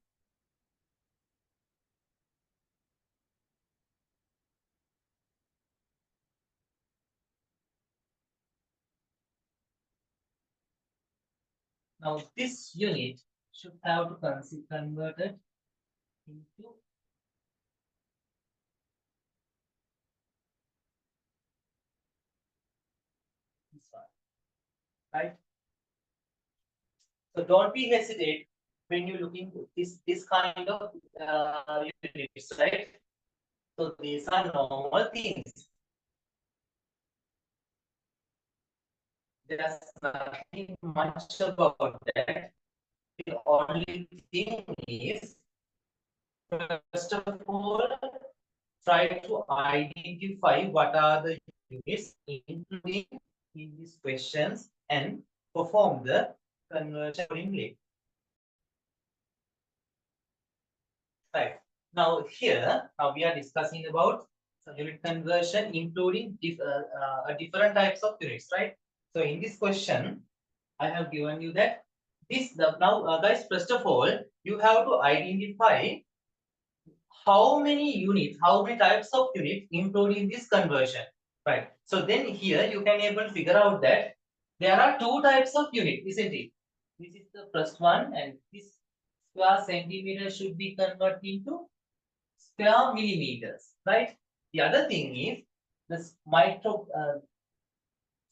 Now this unit should have to convert it into this one, right? So don't be hesitate when you look into this kind of units, right? So these are normal things. There's nothing much about that. The only thing is, first of all, try to identify what are the units including in these questions and perform the conversion accordingly. Right. Now here, we are discussing about unit conversion including different types of units, right? So in this question, I have given you that now guys, first of all, you have to identify how many units, how many types of units including this conversion, right? So then here you can able to figure out that there are two types of unit, isn't it? This is the first one, and this square centimeter should be converted into square millimeters, right? The other thing is this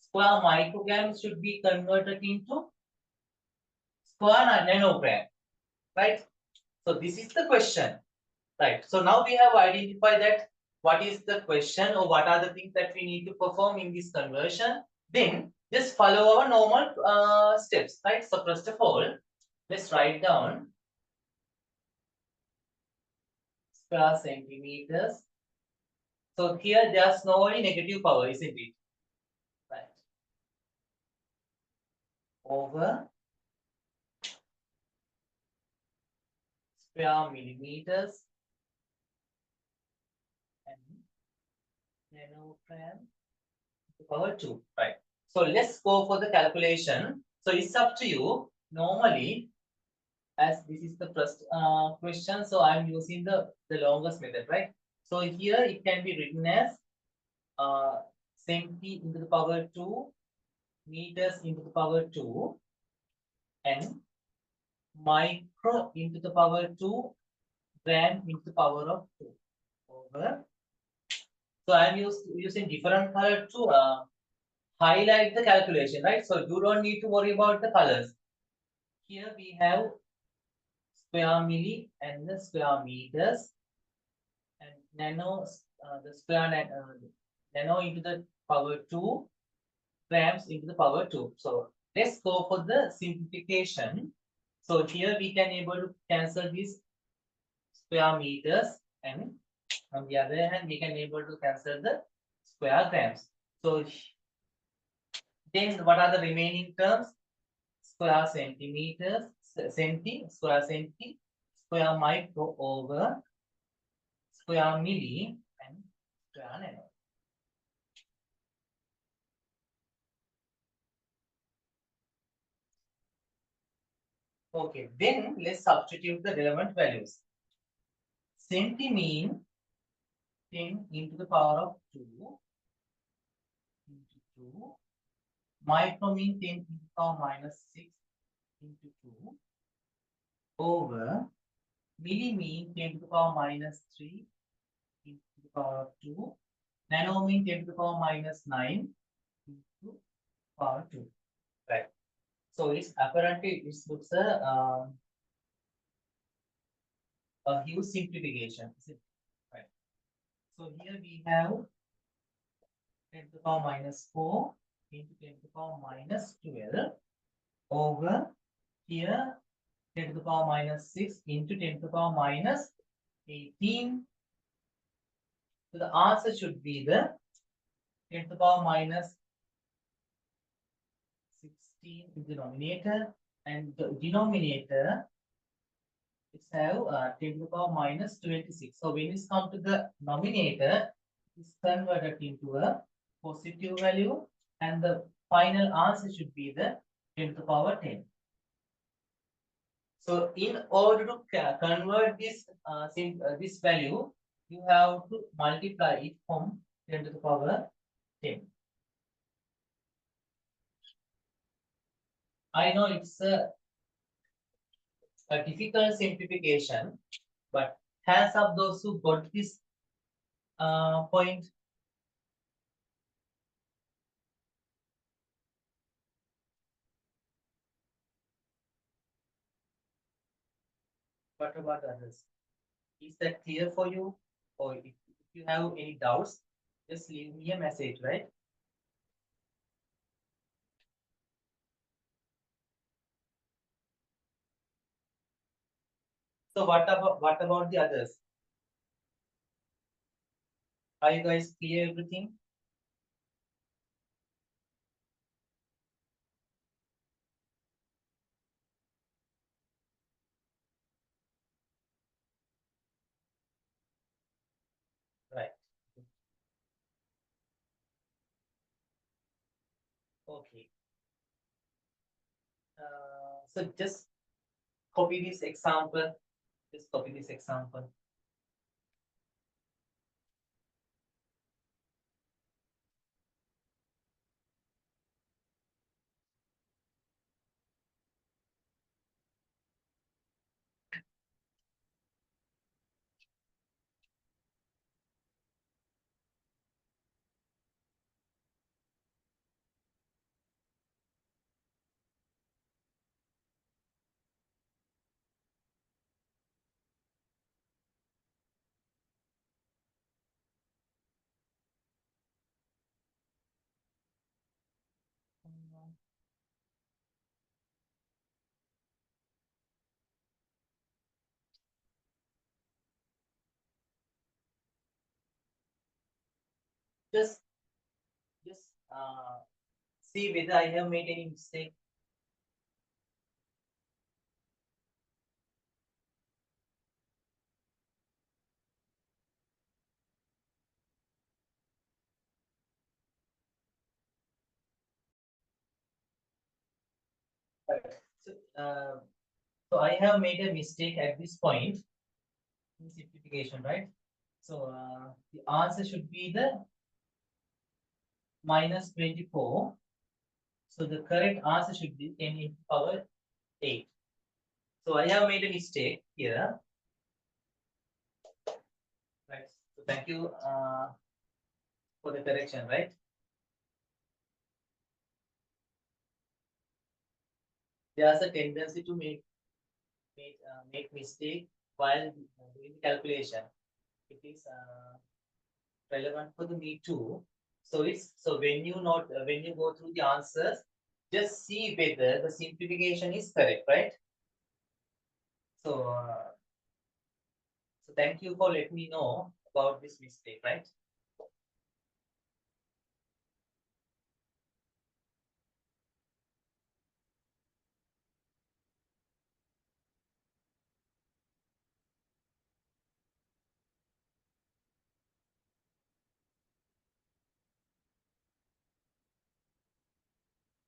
square microgram should be converted into square nanogram, right? So this is the question, right? So now we have identified that what is the question or what are the things that we need to perform in this conversion. Then just follow our normal steps, right? So first of all, let's write down square centimeters. So here there's no any negative power, isn't it? Right. Over square millimeters and nanogram to power 2, right? So let's go for the calculation. So it's up to you. Normally, as this is the first question, so I'm using the longest method, right? So here it can be written as centi into the power 2, meters into the power 2, and micro into the power 2, gram into the power of 2 over. So I'm using different color to highlight the calculation, right? So you don't need to worry about the colors. Here we have square milli and the square meters, and nano, the square nano into the power 2, grams into the power 2. So let's go for the simplification. So here we can able to cancel these square meters, and on the other hand we can able to cancel the square grams. So then what are the remaining terms? Square centimeters, square centi, square micro over square milli and square nano. Okay, then let's substitute the relevant values. Centi mean 10 into the power of 2 into 2. Micro mean 10 into the power minus 6 into 2 over milli mean 10 to the power minus 3 into the power of 2. Nano mean 10 to the power minus 9 into power 2. Right. So it's apparently it looks a huge simplification. Right. So here we have 10 to the power minus 4 into 10 to the power minus 12 over here 10 to the power minus 6 into 10 to the power minus 18. So the answer should be the 10 to the power minus 16 in the denominator, and the denominator is have 10 to the power minus 26. So when it's come to the numerator, it's converted into a positive value, and the final answer should be the 10 to the power 10. So in order to convert this value, you have to multiply it from 10 to the power 10. I know it's a difficult simplification, but hands up those who got this point. What about others? Is that clear for you? Or if you have any doubts, just leave me a message, right? So what about the others? Are you guys clear everything? Right. Okay. So just copy this example. Just copy this example. Just just see whether I have made any mistake. Right. So, so I have made a mistake at this point in simplification, right? So the answer should be the minus 24. So the correct answer should be 10 into power 8. So I have made a mistake here. Right. So thank you for the correction, right? There's a tendency to make mistake while doing the calculation. It is relevant for the me too. So it's so when you not when you go through the answers, just see whether the simplification is correct, right? So so thank you for letting me know about this mistake, right?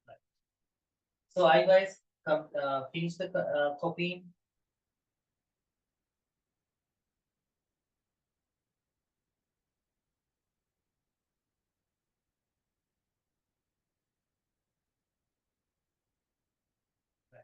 Right. So I guys finish the copying. Right.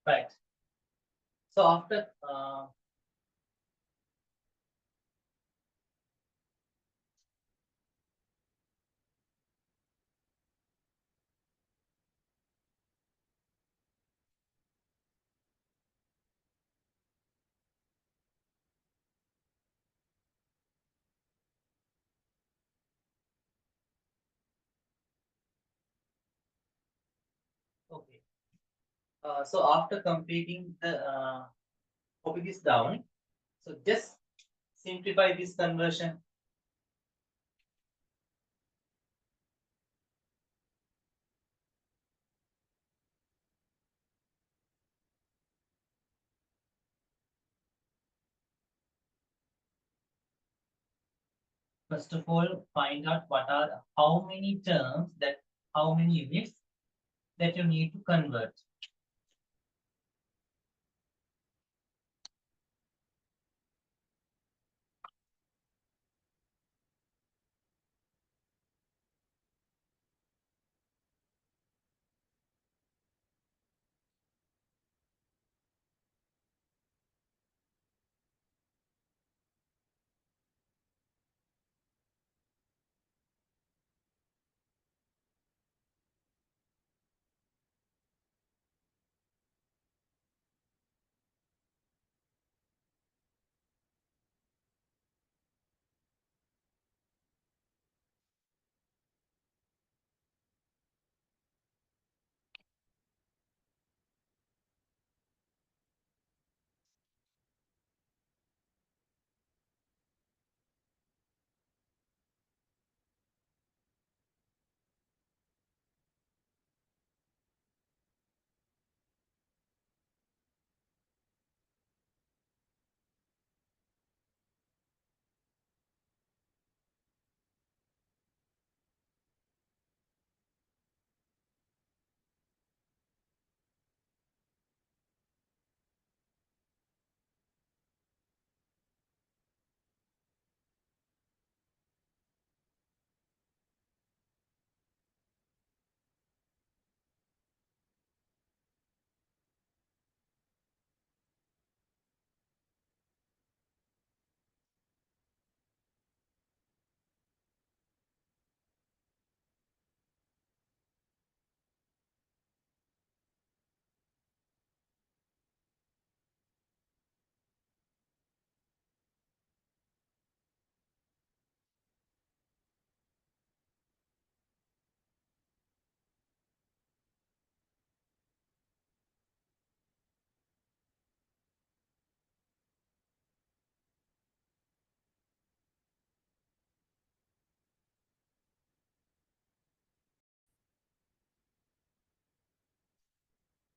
Right. So after So after completing the copy this down, so just simplify this conversion. First of all, find out what are how many terms that how many units that you need to convert.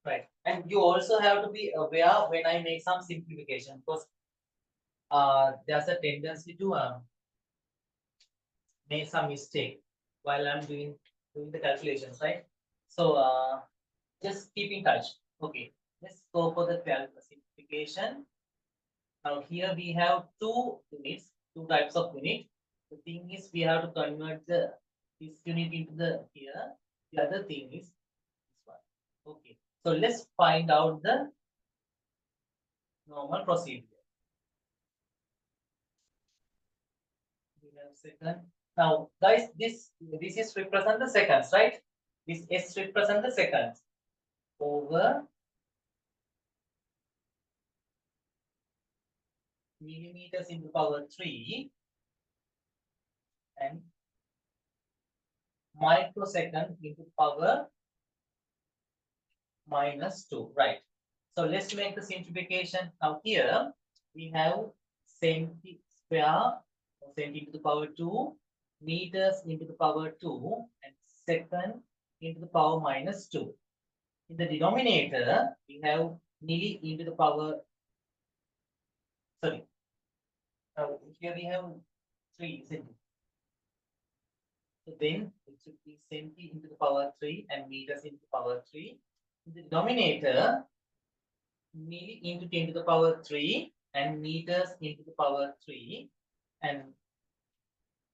Right. And you also have to be aware when I make some simplification because there's a tendency to make some mistake while I'm doing the calculations, right? So just keep in touch. Okay, let's go for the simplification. Now here we have two units, two types of unit. The thing is we have to convert the this unit into the here. The other thing is this one. Okay, so let's find out the normal procedure. We have second. Now, guys, this is represent the seconds, right? This S represent the seconds over millimeters into power 3 and microsecond into power -2, right? So let's make the simplification. Now here we have centi square or centi to the power 2, meters into the power 2, and second into the power -2. In the denominator, we have milli into the power, sorry, here we have 3, isn't it? So then it should be centi into the power 3 and meters into the power 3. In the denominator, milli into 10 to the power 3 and meters into the power 3. And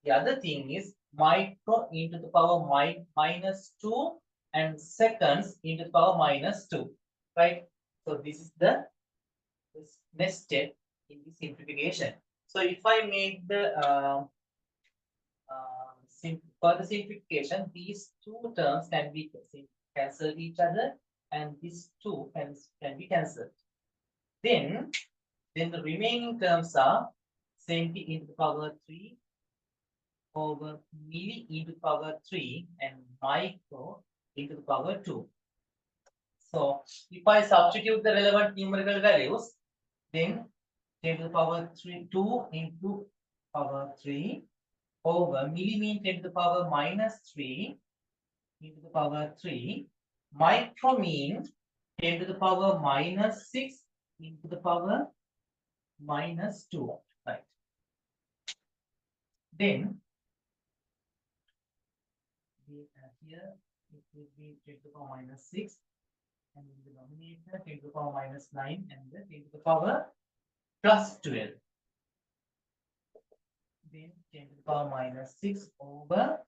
the other thing is micro into the power -2 and seconds into the power -2, right? So this is the next step in the simplification. So if I make the for the simplification, these two terms can be cancelled each other, and these two can be cancelled. Then the remaining terms are centi into the power 3 over milli into the power 3 and micro into the power 2. So if I substitute the relevant numerical values, then 10 to the power 3, 2 into power 3 over milli mean 10 to the power minus 3 into the power 3, micro mean 10 to the power minus 6 into the power minus 2, right? Then here it will be 10 to the power minus 6, and in the denominator 10 to the power minus 9, and then 10 to the power plus 12. Then 10 to the power minus 6 over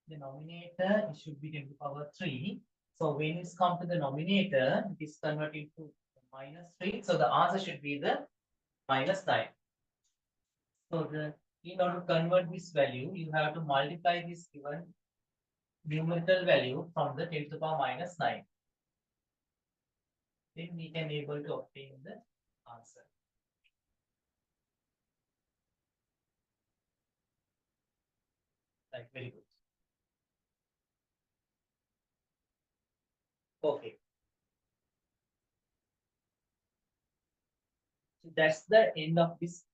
the denominator, it should be 10 to the power 3. So when it's come to the denominator, it is converted to minus 3. So the answer should be the minus 9. So in order to convert this value, you have to multiply this given numerical value from the 10 to the power minus 9. Then we can able to obtain the answer. Right, very good. Okay. So that's the end of this